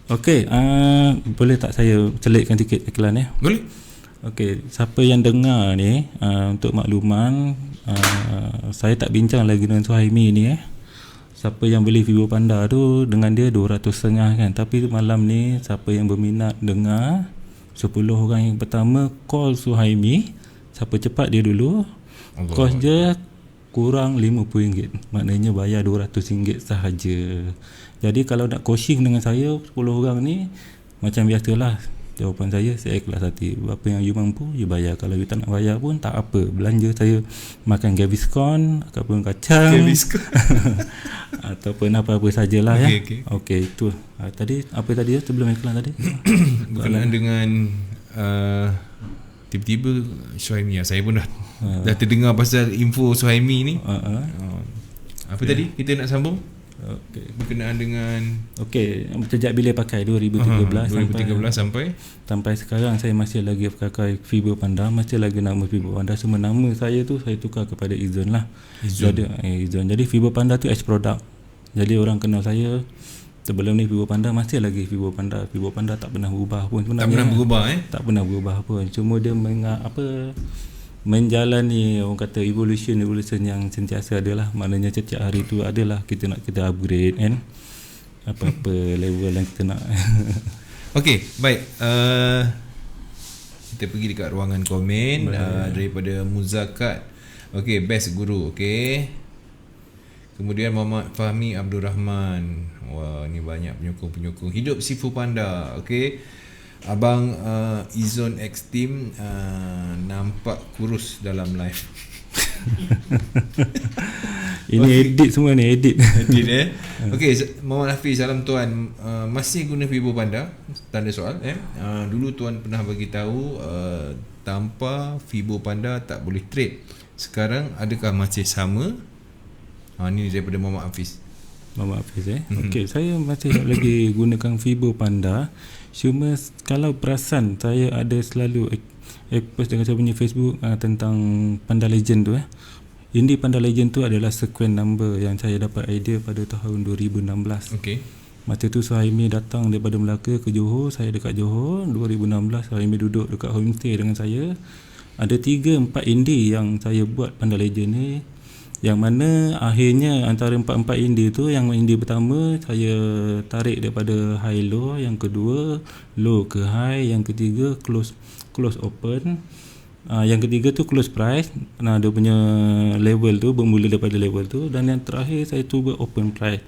Okey, boleh tak saya selitkan sikit iklan ya? Boleh. Okey, siapa yang dengar ni, untuk makluman, saya tak bincang lagi dengan Suhaimi ni. Siapa yang beli Vivo Panda tu dengan dia 200.5 kan. Tapi malam ni siapa yang berminat dengar, 10 orang yang pertama call Suhaimi, siapa cepat dia dulu. Kos dia kurang RM50. Maknanya bayar RM200 sahaja. Jadi kalau nak coaching dengan saya 10 orang ni, macam biasalah, jawapan saya ikhlas hati. Apa yang you mampu, you bayar. Kalau you tak nak bayar pun tak apa. Belanja saya makan Gaviscon ataupun kacang ataupun apa-apa sajalah. Okey, itu. Tadi apa tadi sebelum iklan tadi? Berkenaan dengan tiba-tiba Suhaimi. Saya pun dah terdengar pasal info Suhaimi ni. Apa tadi kita nak sambung? Berkenaan dengan sejak bila pakai 2013 sampai sekarang saya masih lagi pakai Vivo Panda, masih lagi nama Vivo Panda. Semua nama saya tu saya tukar kepada Izon lah. Izon. Jadi Vivo Panda tu ex product. Jadi orang kenal saya sebelum ni Vivo Panda, masih lagi Vivo Panda. Vivo Panda tak pernah berubah pun sebenarnya. Tak pernah berubah pun. Cuma dia menjalani orang kata evolution yang sentiasa adalah. Maknanya setiap hari tu adalah kita upgrade kan, apa-apa level yang kita nak. Okey, baik. Kita pergi dekat ruangan komen daripada Muzakat. Okey, best guru. Okey, kemudian Muhammad Fahmi Abdul Rahman. Wah, ni banyak penyokong hidup Sifu Panda. Okey, Abang Izon X Team nampak kurus dalam live. Ini edit semua ni, edit Okey, Muhammad Hafiz, salam tuan. Masih guna Vivo Panda? Tanda soal. Dulu tuan pernah bagi tahu tanpa Vivo Panda tak boleh trade. Sekarang adakah masih sama? Ini daripada Muhammad Hafiz. Okey, saya masih lagi gunakan Vivo Panda. Cuma kalau perasan, saya ada selalu post dengan saya punya Facebook tentang Panda Legend tu. Ini Panda Legend tu adalah sequence number yang saya dapat idea pada tahun 2016. Okey. Masa tu Suhaimi datang daripada Melaka ke Johor, saya dekat Johor. 2016 Suhaimi duduk dekat homestay dengan saya. Ada 3-4 indie yang saya buat Panda Legend ni, yang mana akhirnya antara 4 indie tu, yang indie pertama saya tarik daripada high low, yang kedua low ke high, yang ketiga close open, yang ketiga tu close price. Dia punya level tu bermula daripada level tu, dan yang terakhir saya cuba open price.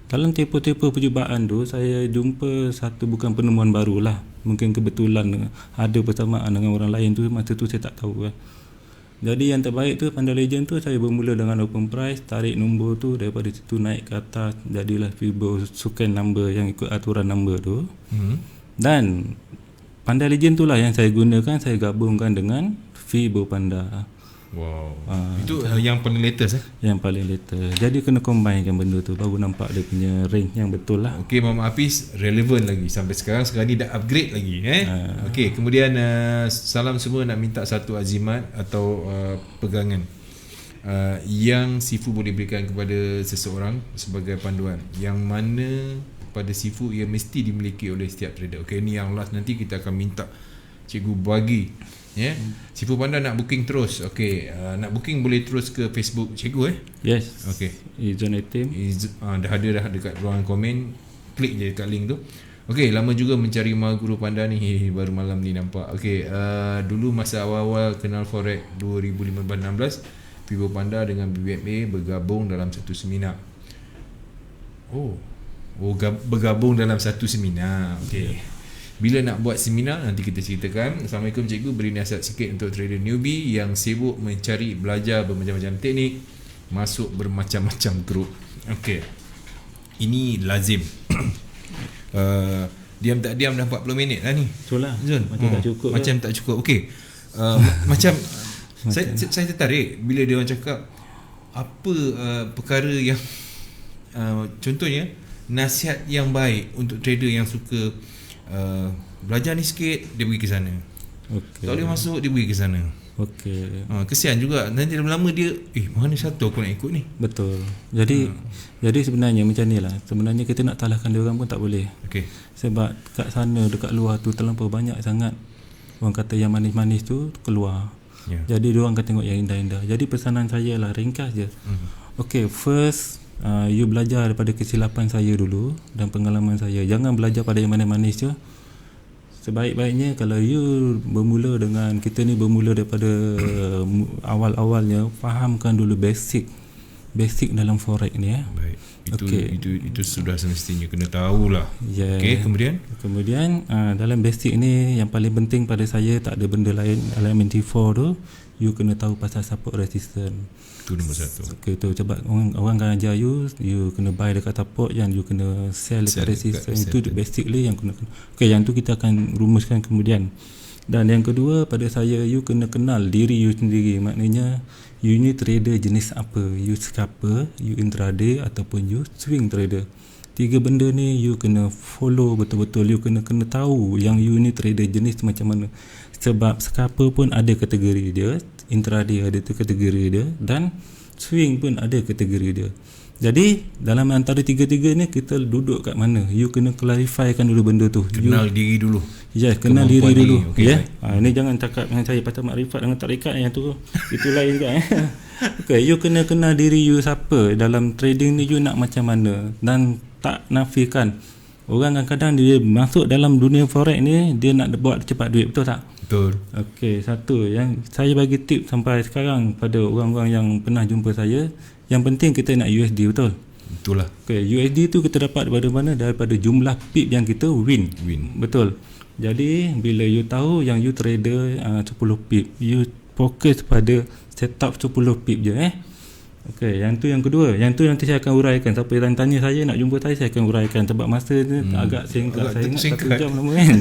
Dalam tempoh-tempoh percubaan tu saya jumpa satu, bukan penemuan baru lah, mungkin kebetulan ada persamaan dengan orang lain tu, masa tu saya tak tahu. Jadi yang terbaik tu Panda Legend tu saya bermula dengan open price, tarik nombor tu, daripada situ naik ke atas, jadilah Vivo sukan number yang ikut aturan number tu. Dan Panda Legend tu lah yang saya gunakan, saya gabungkan dengan Vivo Panda. Wow. Itu yang paling latest Yang paling latest. Jadi kena combinekan benda tu baru nampak dia punya range yang betul lah. Okey, Muhammad Hafiz relevan lagi sampai sekarang ni dah upgrade lagi Okey, kemudian salam semua, nak minta satu azimat atau pegangan yang Sifu boleh berikan kepada seseorang sebagai panduan, yang mana pada Sifu ia mesti dimiliki oleh setiap trader. Okey, ni yang last, nanti kita akan minta cikgu bagi. Sifu Panda nak booking terus. Okey, nak booking boleh terus ke Facebook cikgu Yes. Okey. Izon Team. Dah ada dekat ruangan komen. Klik je dekat link tu. Okey, lama juga mencari mahal guru Panda ni. Baru malam ni nampak. Okey, dulu masa awal-awal kenal Forex 2015-16, Vivo Panda dengan BBMA bergabung dalam satu seminar. Bergabung dalam satu seminar. Okey. Bila nak buat seminar nanti kita ceritakan. Assalamualaikum cikgu, beri nasihat sikit untuk trader newbie yang sibuk mencari belajar bermacam-macam teknik, masuk bermacam-macam grup. Okey, ini lazim. Diam tak diam dah 40 minit lah ni. Itulah. Zul, Macam tak cukup. Macam tak cukup. Okey. Macam saya tertarik bila dia orang cakap apa perkara yang contohnya nasihat yang baik untuk trader yang suka belajar ni sikit, dia pergi ke sana. Okey. Tak boleh masuk, dia pergi ke sana. Okey. Kesian juga. Nanti lama-lama dia mana satu aku nak ikut ni. Betul. Jadi sebenarnya macam ni lah. Sebenarnya kita nak salahkan dia orang pun tak boleh. Okey. Sebab kat sana dekat luar tu terlampau banyak sangat orang kata yang manis-manis tu keluar. Jadi dia orang akan tengok yang indah-indah. Jadi pesanan saya lah ringkas je. Okey, first you belajar daripada kesilapan saya dulu dan pengalaman saya. Jangan belajar pada yang manis-manis je. Sebaik-baiknya kalau you bermula dengan kita ni bermula daripada awal-awalnya, fahamkan dulu basic dalam forex ni Baik. Itu sudah semestinya kena tahulah. Okey, kemudian dalam basic ni yang paling penting pada saya tak ada benda lain. Elemen T4 tu you kena tahu pasal support resistance. Itu nombor satu. Okey, tu sebab orang akan ajar you kena buy dekat support, yang you kena sell dekat resistance. Itu basically yang kena. Okey, yang tu kita akan rumuskan kemudian. Dan yang kedua pada saya, you kena kenal diri you sendiri. Maknanya you ni trader jenis apa? You scalper, you intraday ataupun you swing trader. Tiga benda ni you kena follow betul-betul. You kena tahu yang you ni trader jenis macam mana. Sebab scalper pun ada kategori dia, intraday ada kategori dia, dan swing pun ada kategori dia. Jadi dalam antara tiga-tiga ni kita duduk kat mana? You kena clarifykan dulu benda tu. Kenal diri dulu. Ya, kenal diri dulu. Okay, ini jangan cakap dengan saya pasal makrifat dengan tarikat yang tu. Itu lain juga. Okey, you kena kenal diri you siapa. Dalam trading ni you nak macam mana, dan tak nafikan. Orang kadang-kadang dia masuk dalam dunia forex ni, dia nak buat cepat duit, betul tak? Betul. Okey, satu yang saya bagi tip sampai sekarang pada orang-orang yang pernah jumpa saya, yang penting kita nak USD, betul? Itulah. Okey, USD tu kita dapat daripada mana? Daripada jumlah pip yang kita win. Betul. Jadi bila you tahu yang you trader 10 pip, you fokus pada setup 10 pip je Okey, yang tu yang kedua. Yang tu nanti saya akan uraikan. Siapa yang tanya saya nak jumpa saya akan uraikan sebab masa ni agak singkat. Saya ingat 1 jam lama kan.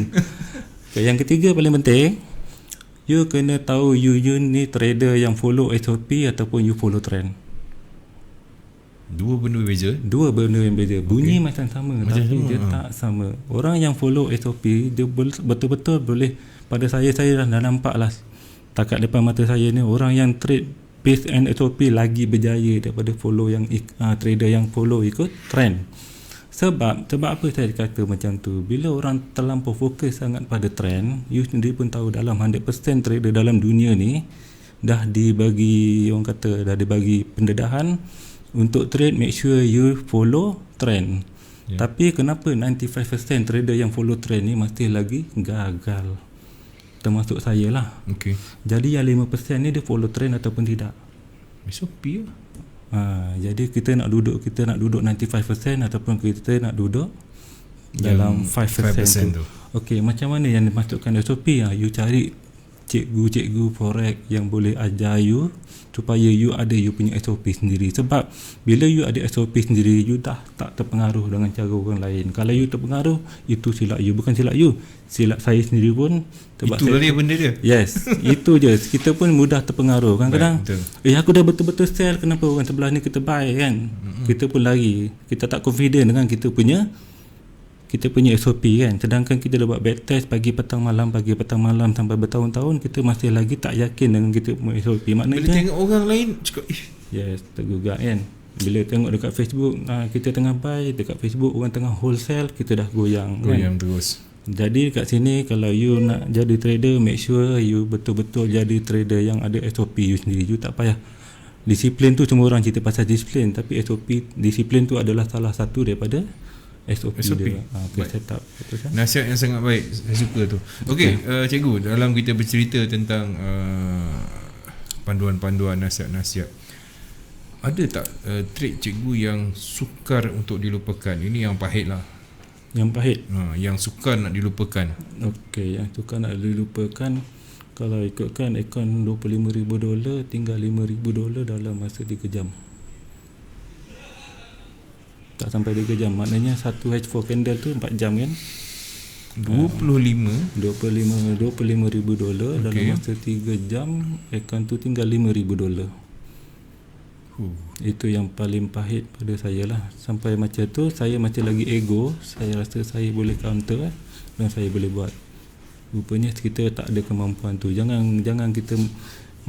Okay, yang ketiga paling penting, you kena tahu you ni trader yang follow SOP ataupun you follow trend. Dua benda yang beza. Bunyi macam sama tapi dia tak sama. Orang yang follow SOP dia betul-betul boleh, pada saya dah nampak lah takat depan mata saya ni, orang yang trade based on SOP lagi berjaya daripada follow yang trader yang follow ikut trend. Sebab apa saya kata macam tu? Bila orang terlampau fokus sangat pada trend, you sendiri pun tahu dalam 100% trader dalam dunia ni dah dibagi, orang kata dah dibagi pendedahan untuk trade, make sure you follow trend. Tapi kenapa 95% trader yang follow trend ni masih lagi gagal? Termasuk saya lah. Okay. Jadi yang 5% ni dia follow trend ataupun tidak? SOP lah. Jadi kita nak duduk 95% ataupun kita nak duduk dalam 5% tu. Okey, macam mana yang dimasukkan SOP? You cari cikgu-cikgu forex yang boleh ajar you supaya you ada you punya SOP sendiri. Sebab bila you ada SOP sendiri, you dah tak terpengaruh dengan cara orang lain. Kalau you terpengaruh, itu silap you, bukan silap you, silap saya sendiri pun. Itulah dia benda dia. Yes, itu je. Kita pun mudah terpengaruh. Kadang-kadang aku dah betul-betul sell, kenapa orang sebelah ni kita buy kan? Kita pun lari. Kita tak confident dengan kita punya SOP kan. Sedangkan kita dah buat backtest pagi petang malam sampai bertahun-tahun, kita masih lagi tak yakin dengan kita punya SOP. Maknanya bila tengok orang lain cakap yes, tergugak kan. Bila tengok dekat Facebook, kita tengah buy dekat Facebook, orang tengah wholesale, kita dah goyang kan? Terus. Jadi kat sini kalau you nak jadi trader, make sure you betul-betul jadi trader yang ada SOP you sendiri. You tak payah disiplin tu, semua orang cerita pasal disiplin, tapi SOP, disiplin tu adalah salah satu daripada SOP. Dia setup. Nasihat yang sangat baik, saya suka tu. Okey, cikgu, dalam kita bercerita tentang panduan-panduan, nasihat-nasihat, ada tak trik cikgu yang sukar untuk dilupakan? Ini yang pahit lah. Yang pahit? Yang sukar nak dilupakan. Okey, yang sukar nak dilupakan, kalau ikutkan akaun $25,000, tinggal $5,000 dalam masa 3 jam. Tak sampai 3 jam. Maknanya satu H4 candle tu 4 jam kan. $25 $25,000 dalam masa 3 jam. Akaun tu tinggal $5,000. Itu yang paling pahit pada saya lah. Sampai macam tu saya macam lagi ego. Saya rasa saya boleh counter dan saya boleh buat. Rupanya kita tak ada kemampuan tu. Jangan kita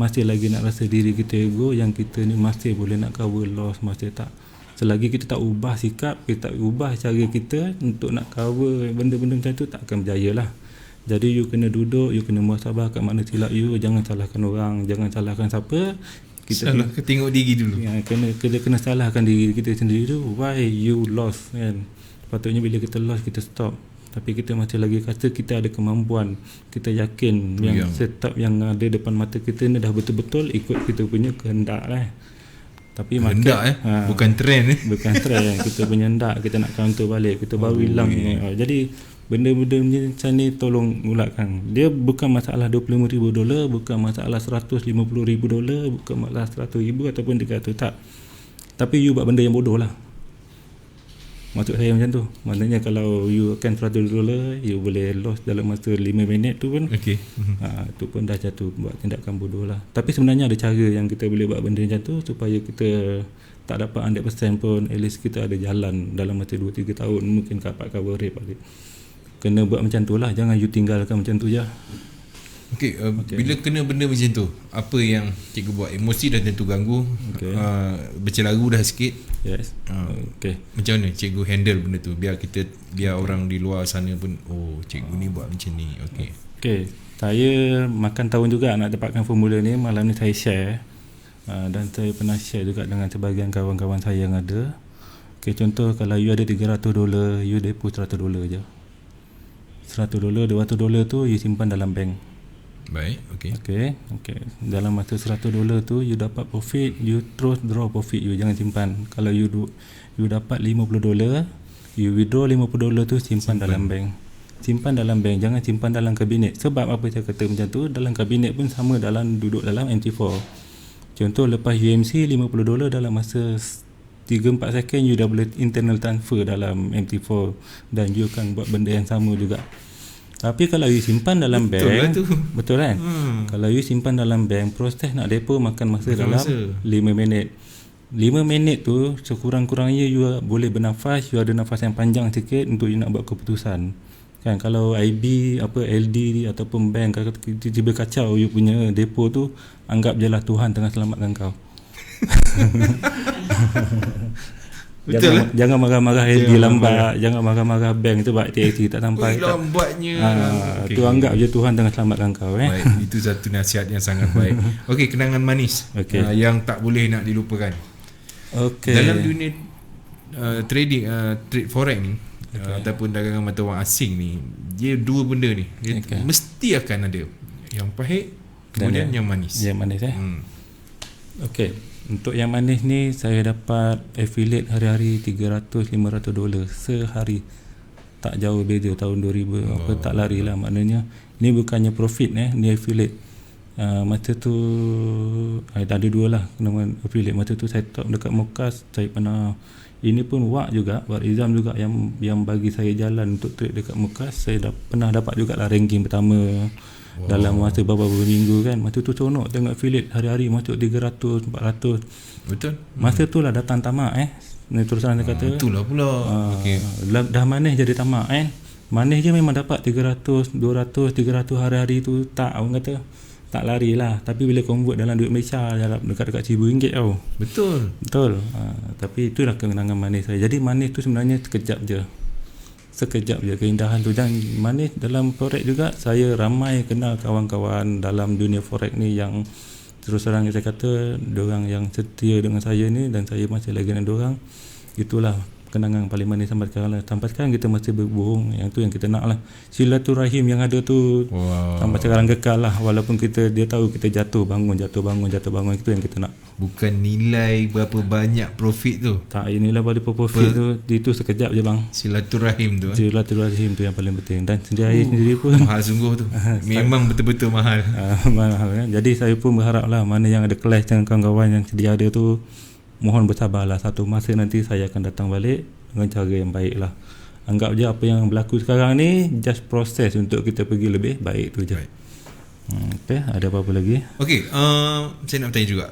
masih lagi nak rasa diri kita ego yang kita ni masih boleh nak cover loss, masih tak. Selagi kita tak ubah sikap, kita tak ubah cara kita untuk nak cover benda-benda macam tu, tak akan berjaya lah. Jadi you kena duduk, you kena muhasabah kat mana silap you. Jangan salahkan orang, jangan salahkan siapa. Kita salah tengok diri dulu. Kena salahkan diri kita sendiri tu. Why you lost kan. Patutnya bila kita lost kita stop. Tapi kita masih lagi kata kita ada kemampuan. Kita yakin yang setup yang ada depan mata kita ni dah betul-betul ikut kita punya kehendak lah. Tapi kehendak bukan trend bukan trend. Kita punya hendak, kita nak counter balik, kita baru hilang. Jadi benda-benda macam ni tolong ulakkan. Dia bukan masalah $25,000, bukan masalah $150,000, bukan masalah $100,000 ataupun $300, tak. Tapi you buat benda yang bodoh lah. Maksud saya macam tu. Maknanya kalau you akan $100, you boleh loss dalam masa 5 minit tu pun. Tu pun dah jatuh buat tindakan bodoh lah. Tapi sebenarnya ada cara yang kita boleh buat benda macam tu supaya kita tak dapat 100% pun. At least kita ada jalan dalam masa 2-3 tahun. Mungkin dapat cover rate balik. Kena buat macam tu lah. Jangan you tinggalkan macam tu je. Okay. Bila kena benda macam tu, apa yang cikgu buat? Emosi dah tentu ganggu. Bercelaru dah sikit. Yes. Macam mana cikgu handle benda tu? Biar orang di luar sana pun, cikgu ni buat macam ni. Okay. Saya makan tahun juga nak dapatkan formula ni. Malam ni saya share. Dan saya pernah share juga dengan sebahagian kawan-kawan saya yang ada. Contoh kalau you ada $300, you depo $100 je. $100, $200 tu you simpan dalam bank. Baik, okay. Dalam masa $100 tu you dapat profit, you terus draw profit you, jangan simpan. Kalau you dapat $50, you withdraw $50 tu simpan dalam bank. Simpan dalam bank, jangan simpan dalam kabinet. Sebab apa saya kata macam tu? Dalam kabinet pun sama duduk dalam MT4. Contoh lepas UMC $50 dalam masa 3-4 second you dah boleh internal transfer dalam MT4 dan you akan buat benda yang sama juga. Tapi kalau you simpan dalam bank, betul kan? Kalau you simpan dalam bank, proses nak depo makan masa dalam 5 minit. 5 minit tu sekurang-kurangnya you boleh bernafas, you ada nafas yang panjang sikit untuk you nak buat keputusan. Kan kalau IB LD ataupun bank kalau tiba-tiba kacau you punya depo tu, anggap je lah Tuhan tengah selamatkan kau. Jangan marah-marah LD lambat, jangan marah-marah bank tu buat TXT tak sampai. Lambatnya. Tu anggap je Tuhan tengah selamatkan kau. Baik, itu satu nasihat yang sangat baik. Okey, kenangan manis yang tak boleh nak dilupakan. Dalam dunia trading, trade forex ni ataupun dagangan mata wang asing ni, dia dua benda ni dia mesti akan ada yang pahit kemudian yang manis. Yang manis Untuk yang manis ni saya dapat affiliate hari-hari $300-500 sehari. Tak jauh beza tahun 2000 tak lari lah. Maknanya ni bukannya profit ni affiliate. Masa tu ada dua lah nama affiliate. Masa tu saya top dekat Mokas, saya pernah ini pun Wak Izam juga yang bagi saya jalan untuk trade dekat Mokas. Saya pernah dapat juga lah ranking pertama. Dalam masa beberapa minggu kan. Masa tu seronok tengok affiliate hari-hari masuk 300, 400. Betul. Masa tu lah datang tamak ni terus saya kata. Itulah pula. Dah manis jadi tamak kan. Manis je memang dapat 300, 200, 300 hari-hari tu tak, orang kata tak lari lah. Tapi bila convert dalam duit Malaysia dekat-dekat RM1,000 tau. Betul. Tapi itulah kenangan manis saya. Jadi manis tu sebenarnya sekejap je keindahan tu. Jangan manis dalam forex juga. Saya ramai kenal kawan-kawan dalam dunia forex ni yang terus terang saya kata diorang yang setia dengan saya ni, dan saya masih lagi dengan diorang. Itulah kenangan paling manis sampai sekarang lah. Sampai sekarang kita masih berhubung. Yang tu yang kita nak lah. Silaturahim yang ada tu sampai sekarang kekal lah. Walaupun dia tahu kita jatuh bangun. Itu yang kita nak. Bukan nilai berapa banyak profit tu. Tak, nilai berapa profit tu itu sekejap je bang. Silaturahim tu yang paling penting. Dan sendiri pun mahal sungguh tu. Memang betul-betul mahal. Mahal kan. Jadi saya pun berharap lah mana yang ada kelas dengan kawan-kawan yang sedia ada tu, mohon bersabarlah. Satu masa nanti saya akan datang balik dengan cara yang baik lah. Anggap je apa yang berlaku sekarang ni just proses untuk kita pergi lebih baik tu je. Okay, ada apa-apa lagi? Okay, saya nak bertanya juga,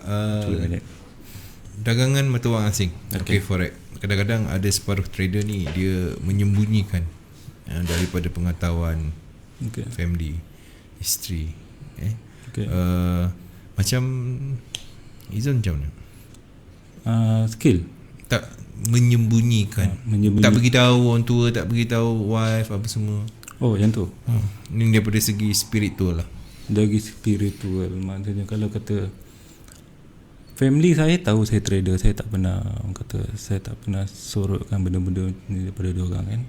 dagangan mata wang asing, okay, forex. Kadang-kadang ada separuh trader ni dia menyembunyikan daripada pengetahuan family, isteri, macam Izan macam mana? Skill tak menyembunyikan, tak beritahu orang tua, tak beritahu wife apa semua. Oh, yang tu. Ini daripada segi spiritual lah. Dari spiritual, maksudnya kalau kata family saya tahu saya trader, saya tak pernah sorotkan benda-benda ni daripada diorang kan.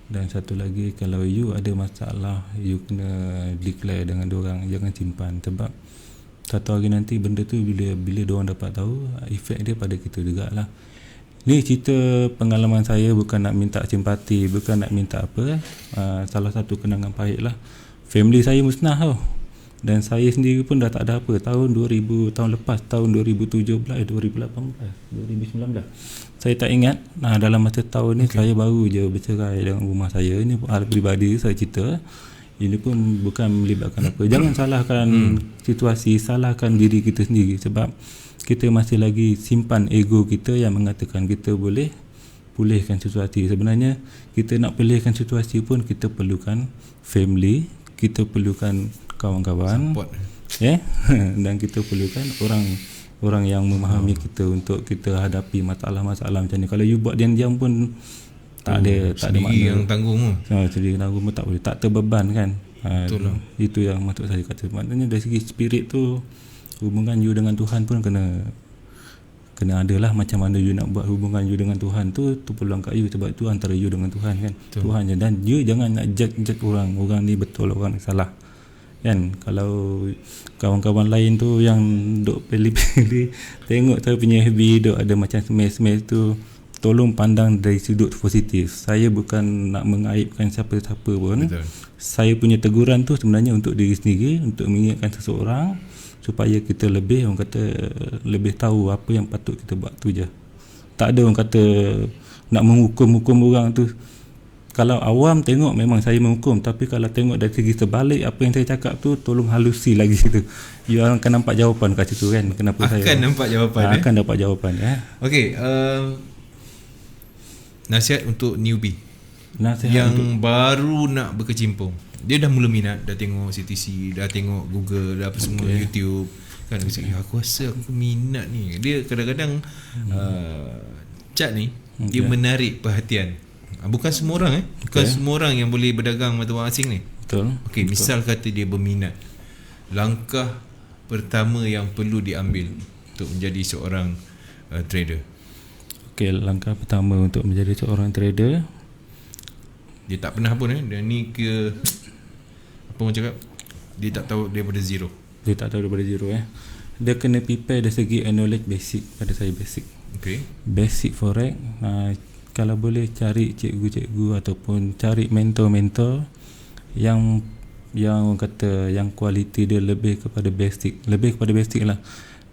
Dan satu lagi, kalau you ada masalah, you kena declare dengan diorang, jangan simpan. Sebab satu hari nanti benda tu bila diorang dapat tahu, efek dia pada kita jugalah. Ni cerita pengalaman saya, bukan nak minta simpati, bukan nak minta apa. Salah satu kenangan pahit lah. Family saya musnah tau. Dan saya sendiri pun dah tak ada apa. Tahun 2000, tahun lepas, tahun 2017, 2018, 2019. Saya tak ingat. Dalam masa tahun ni saya baru je bercerai dengan rumah saya. Ini hal peribadi saya cerita. Ini pun bukan melibatkan apa. Jangan salahkan situasi, salahkan diri kita sendiri. Sebab kita masih lagi simpan ego kita yang mengatakan kita boleh pulihkan situasi. Sebenarnya kita nak pulihkan situasi pun kita perlukan family, kita perlukan kawan-kawan, dan kita perlukan orang yang memahami kita untuk kita hadapi masalah-masalah macam ni. Kalau you buat diam-diam pun tak ada makna. Yang tanggung sendiri tanggung pun tak boleh, tak terbeban kan. Itu yang maksud saya kata. Maknanya dari segi spirit tu, hubungan you dengan Tuhan pun kena adalah. Macam mana you nak buat hubungan you dengan Tuhan tu peluang kat you. Sebab tu antara you dengan Tuhan kan. Tuhan je. Dan you jangan nak judge orang ni betul, orang ni salah kan. Kalau kawan-kawan lain tu yang duk pilih-pilih tengok saya punya FB duk ada macam smash tu, tolong pandang dari sudut positif. Saya bukan nak mengaibkan siapa-siapa pun. Betul. Saya punya teguran tu sebenarnya untuk diri sendiri, untuk mengingatkan seseorang supaya kita lebih, orang kata, lebih tahu apa yang patut kita buat tu je. Tak ada orang kata nak menghukum orang tu. Kalau awam tengok memang saya menghukum, tapi kalau tengok dari segi sebalik apa yang saya cakap tu, tolong halusi lagi situ. You akan nampak jawapan kat situ kan. Kenapa akan nampak jawapan. Akan dapat jawapan. Okey, nasihat untuk newbie, nasihat yang baru nak berkecimpung. Dia dah mula minat, dah tengok CTC, dah tengok Google, dah apa semua, YouTube kan. Aku rasa aku minat ni. Dia kadang-kadang chat ni dia menarik perhatian. Bukan semua orang bukan semua orang yang boleh berdagang mata wang asing ni. Betul. Okey, misal kata dia berminat, langkah pertama yang perlu diambil untuk menjadi seorang trader. Okey, langkah pertama untuk menjadi seorang trader, dia tak pernah pun dan ni ke apa orang cakap, dia tak tahu daripada zero. Dia tak tahu daripada zero Dia kena prepare dari segi knowledge basic. Pada saya basic. Okey. Basic forex. Kalau boleh cari cikgu-cikgu ataupun cari mentor-mentor yang kata yang kualiti dia lebih kepada basic lah.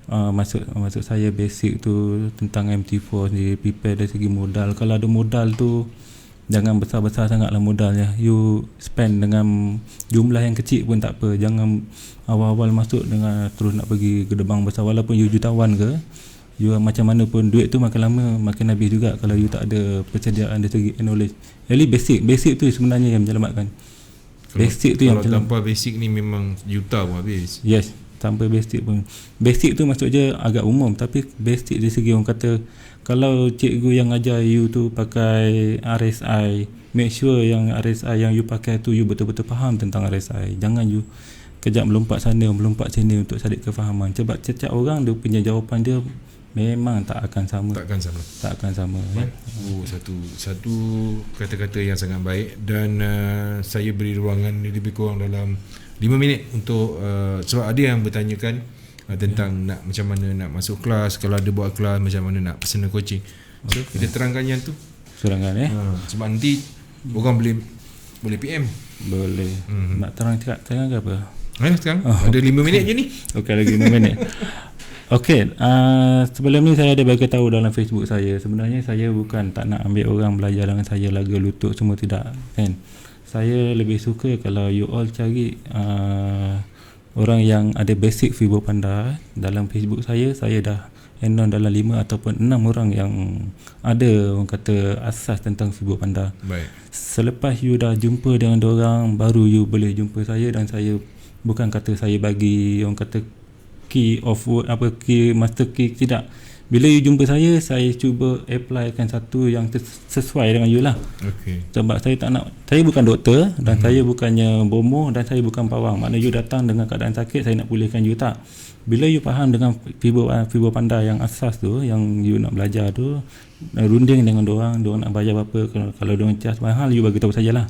Maksud saya basic tu tentang MT4 ni, prepare dari segi modal. Kalau ada modal tu jangan besar-besar sangatlah modalnya. You spend dengan jumlah yang kecil pun tak apa. Jangan awal-awal masuk dengan terus nak pergi gedebang besar. Walaupun you jutawan ke, you macam mana pun duit tu makin lama makin habis juga kalau you tak ada persediaan dari segi knowledge. Jadi basic tu sebenarnya yang menyelamatkan. Basic tu yang tanpa basic ni memang juta pun habis. Yes, tanpa basic pun. Basic tu maksudnya agak umum, tapi basic dari segi orang kata, kalau cikgu yang ajar you tu pakai RSI, make sure yang RSI yang you pakai tu you betul-betul faham tentang RSI. Jangan you kejap melompat sana melompat sini untuk cari kefahaman. Sebab setiap orang dia punya jawapan dia memang tak akan sama. Satu kata-kata yang sangat baik. Dan saya beri ruangan lebih kurang dalam 5 minit untuk sebab ada yang bertanyakan tentang nak macam mana nak masuk kelas, kalau ada buat kelas macam mana nak personal coaching. So kita terangkan yang tu. Sebab nanti orang boleh PM. Boleh. Nak terang ke apa? Sekarang ada 5 minit je ni. Okey, lagi 5 minit. Okey, sebelum ni saya ada bagi tahu dalam Facebook saya. Sebenarnya saya bukan tak nak ambil orang belajar dengan saya laga lutut semua, tidak kan. Saya lebih suka kalau you all cari orang yang ada basic Fibo Panda. Dalam Facebook saya dah anon dalam 5 ataupun 6 orang yang ada orang kata asas tentang Fibo Panda. Baik. Selepas you dah jumpa dengan diorang, baru you boleh jumpa saya. Dan saya bukan kata saya bagi orang kata key of word, key master key, tidak. Bila you jumpa saya cuba applykan satu yang sesuai dengan you lah. Okay. Sebab saya tak nak, saya bukan doktor dan saya bukannya bomoh dan saya bukan pawang. Maknanya you datang dengan keadaan sakit, saya nak pulihkan you, tak. Bila you faham dengan Fibo Panda yang asas tu, yang you nak belajar tu, runding dengan diorang nak bayar berapa. Kalau diorang charge mahal, you bagi tahu sajalah.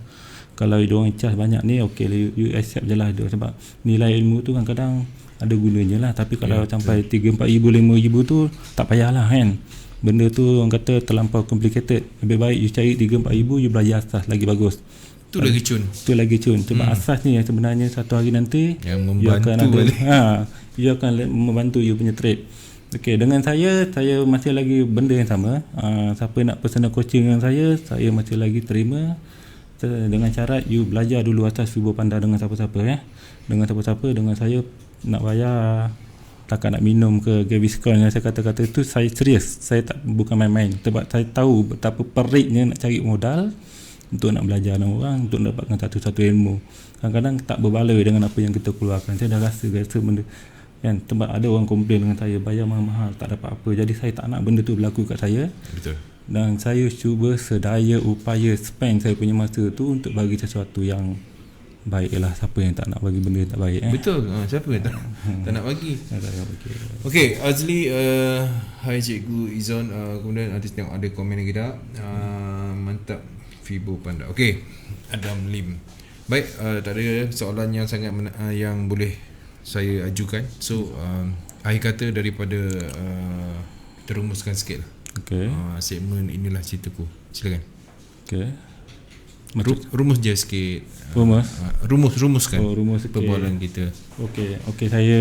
Kalau diorang charge banyak ni, okay, you accept je lah. Sebab nilai ilmu tu kadang-kadang ada gunanya lah. Tapi kalau sampai 3-4 ribu 5 ribu tu tak payahlah kan. Benda tu orang kata terlampau complicated. Lebih baik you cari 3-4 ribu, you belajar asas lagi bagus. Tu lagi cun. Sebab asas ni yang sebenarnya satu hari nanti yang membantu you akan membantu you punya trade. Okey, dengan saya masih lagi benda yang sama. Siapa nak personal coaching dengan saya masih lagi terima, dengan syarat you belajar dulu atas Fibo Panda dengan siapa-siapa dengan saya. Nak bayar, takkan nak minum ke Gaviscon yang saya kata-kata tu, saya serius. Saya tak, bukan main-main. Sebab saya tahu betapa periknya nak cari modal untuk nak belajar dengan orang, untuk dapatkan satu-satu ilmu. Kadang-kadang tak berbaloi dengan apa yang kita keluarkan. Saya dah rasa benda kan. Sebab ada orang komplain dengan saya, bayar mahal-mahal tak dapat apa. Jadi saya tak nak benda tu berlaku kat saya. Betul. Dan saya cuba sedaya upaya spend saya punya masa tu untuk bagi sesuatu yang baik lah. Siapa yang tak nak bagi benda yang tak baik Betul. Siapa yang tak nak bagi. Okey, Azli, hai Cikgu Izon, kemudian ada tengok ada komen lagi tak. Mantap Fibo Panda. Okey, Adam Lim. Baik, tak ada soalan yang sangat yang boleh saya ajukan. So akhir kata daripada terumuskan sikit. Okey. Segmen inilah ceritaku. Silakan. Okey. Rumus je sikit. Rumuskan. Rumus sikit. Perbualan kita. Okey, saya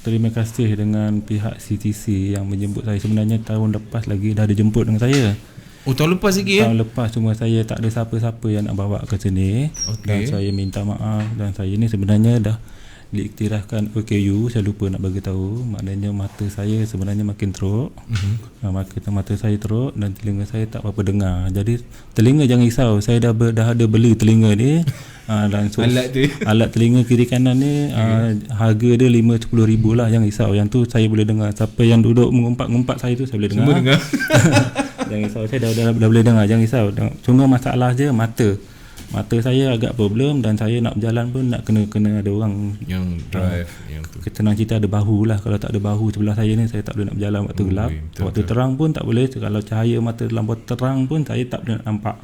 terima kasih dengan pihak CTC yang menjemput saya. Sebenarnya tahun lepas lagi dah ada jemput dengan saya. Oh, tahun lepas lagi Tahun lepas, cuma saya tak ada siapa-siapa yang nak bawa ke sini. Dan saya minta maaf. Dan saya ni sebenarnya dah diiktirafkan OKU. Saya lupa nak bagi tahu. Maknanya mata saya sebenarnya makin teruk. Mata saya teruk dan telinga saya tak apa dengar. Jadi telinga jangan risau. Saya dah ada beli telinga ni. Dan alat telinga kiri kanan ni harga dia 5-10 ribu lah. Jangan risau. Yang tu saya boleh dengar. Siapa yang duduk mengumpat-ngumpat saya tu, saya boleh dengar. Semua dengar. Jangan risau, saya dah boleh dengar. Jangan risau. Cuma masalah je mata saya agak problem. Dan saya nak berjalan pun nak kena ada orang yang drive yang tu. Senang cerita ada bahu lah. Kalau tak ada bahu sebelah saya ni, saya tak boleh nak berjalan waktu gelap. Waktu terang pun tak boleh. Kalau cahaya mata terlampau terang pun saya tak boleh nak nampak.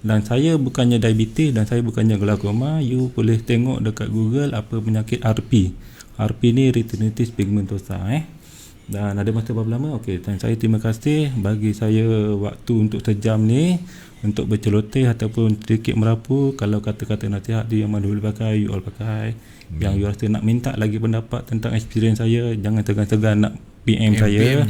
Dan saya bukannya diabetes dan saya bukannya glaukoma. You boleh tengok dekat Google apa penyakit RP. RP ni retinitis pigmentosa Dan ada masa berapa lama? Okey, dan saya terima kasih bagi saya waktu untuk sejam ni untuk berceloteh ataupun sedikit merapu. Kalau kata-kata nasihat tu yang mana boleh pakai, you all pakai. Yang you rasa nak minta lagi pendapat tentang experience saya, jangan segan-segan nak PM saya.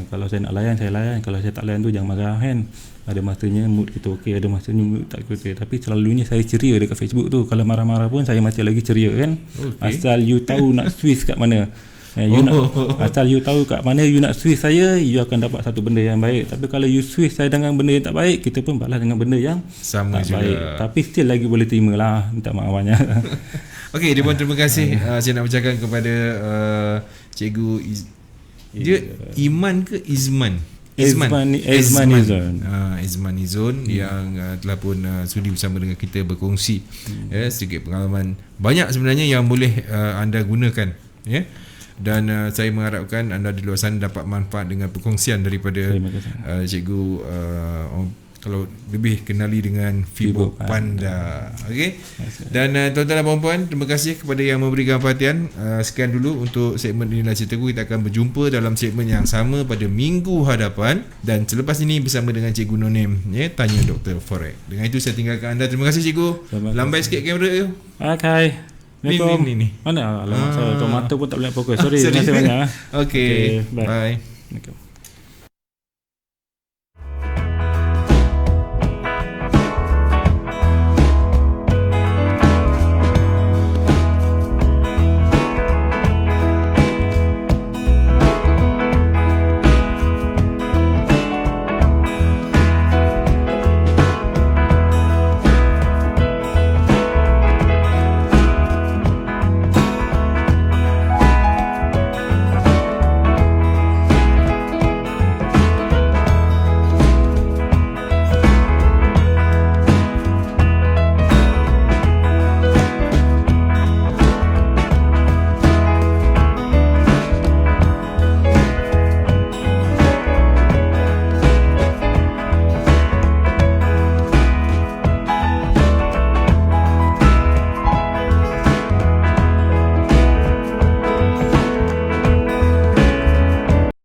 Kalau saya nak layan, saya layan. Kalau saya tak layan tu jangan marah kan. Ada masanya mood kita okey, ada masanya mood tak okey. Tapi selalunya saya ceria dekat Facebook tu. Kalau marah-marah pun saya masih lagi ceria kan. Asal you tahu nak switch kat mana. Asal you tahu kat mana you nak switch saya, you akan dapat satu benda yang baik. Tapi kalau you switch saya dengan benda yang tak baik, kita pun balas dengan benda yang sama tak juga baik. Tapi still lagi boleh terima lah. Minta maaf banyak. Okey, Dewan, terima kasih. Saya nak ucapkan kepada Cikgu dia Iman ke Izman? Izman Izon yang telah pun sudi bersama dengan kita berkongsi sedikit pengalaman banyak sebenarnya yang boleh anda gunakan dan saya mengharapkan anda di luar sana dapat manfaat dengan perkongsian daripada Cikgu kalau lebih kenali dengan Fibo Panda. Okey. Dan tuan-tuan dan puan-puan, terima kasih kepada yang memberikan perhatian. Sekian dulu untuk segmen Inilah Ceritaku. Kita akan berjumpa dalam segmen yang sama pada minggu hadapan dan selepas ini bersama dengan Cikgu Nonim, Tanya Dr. Forex. Dengan itu saya tinggalkan anda. Terima kasih Cikgu. Lambai sikit kamera tu. Okay. Assalamualaikum. Ni. Mana alamak saya mata pun tak boleh fokus. Sorry, terima kasih banyak. Okay, bye. Assalamualaikum.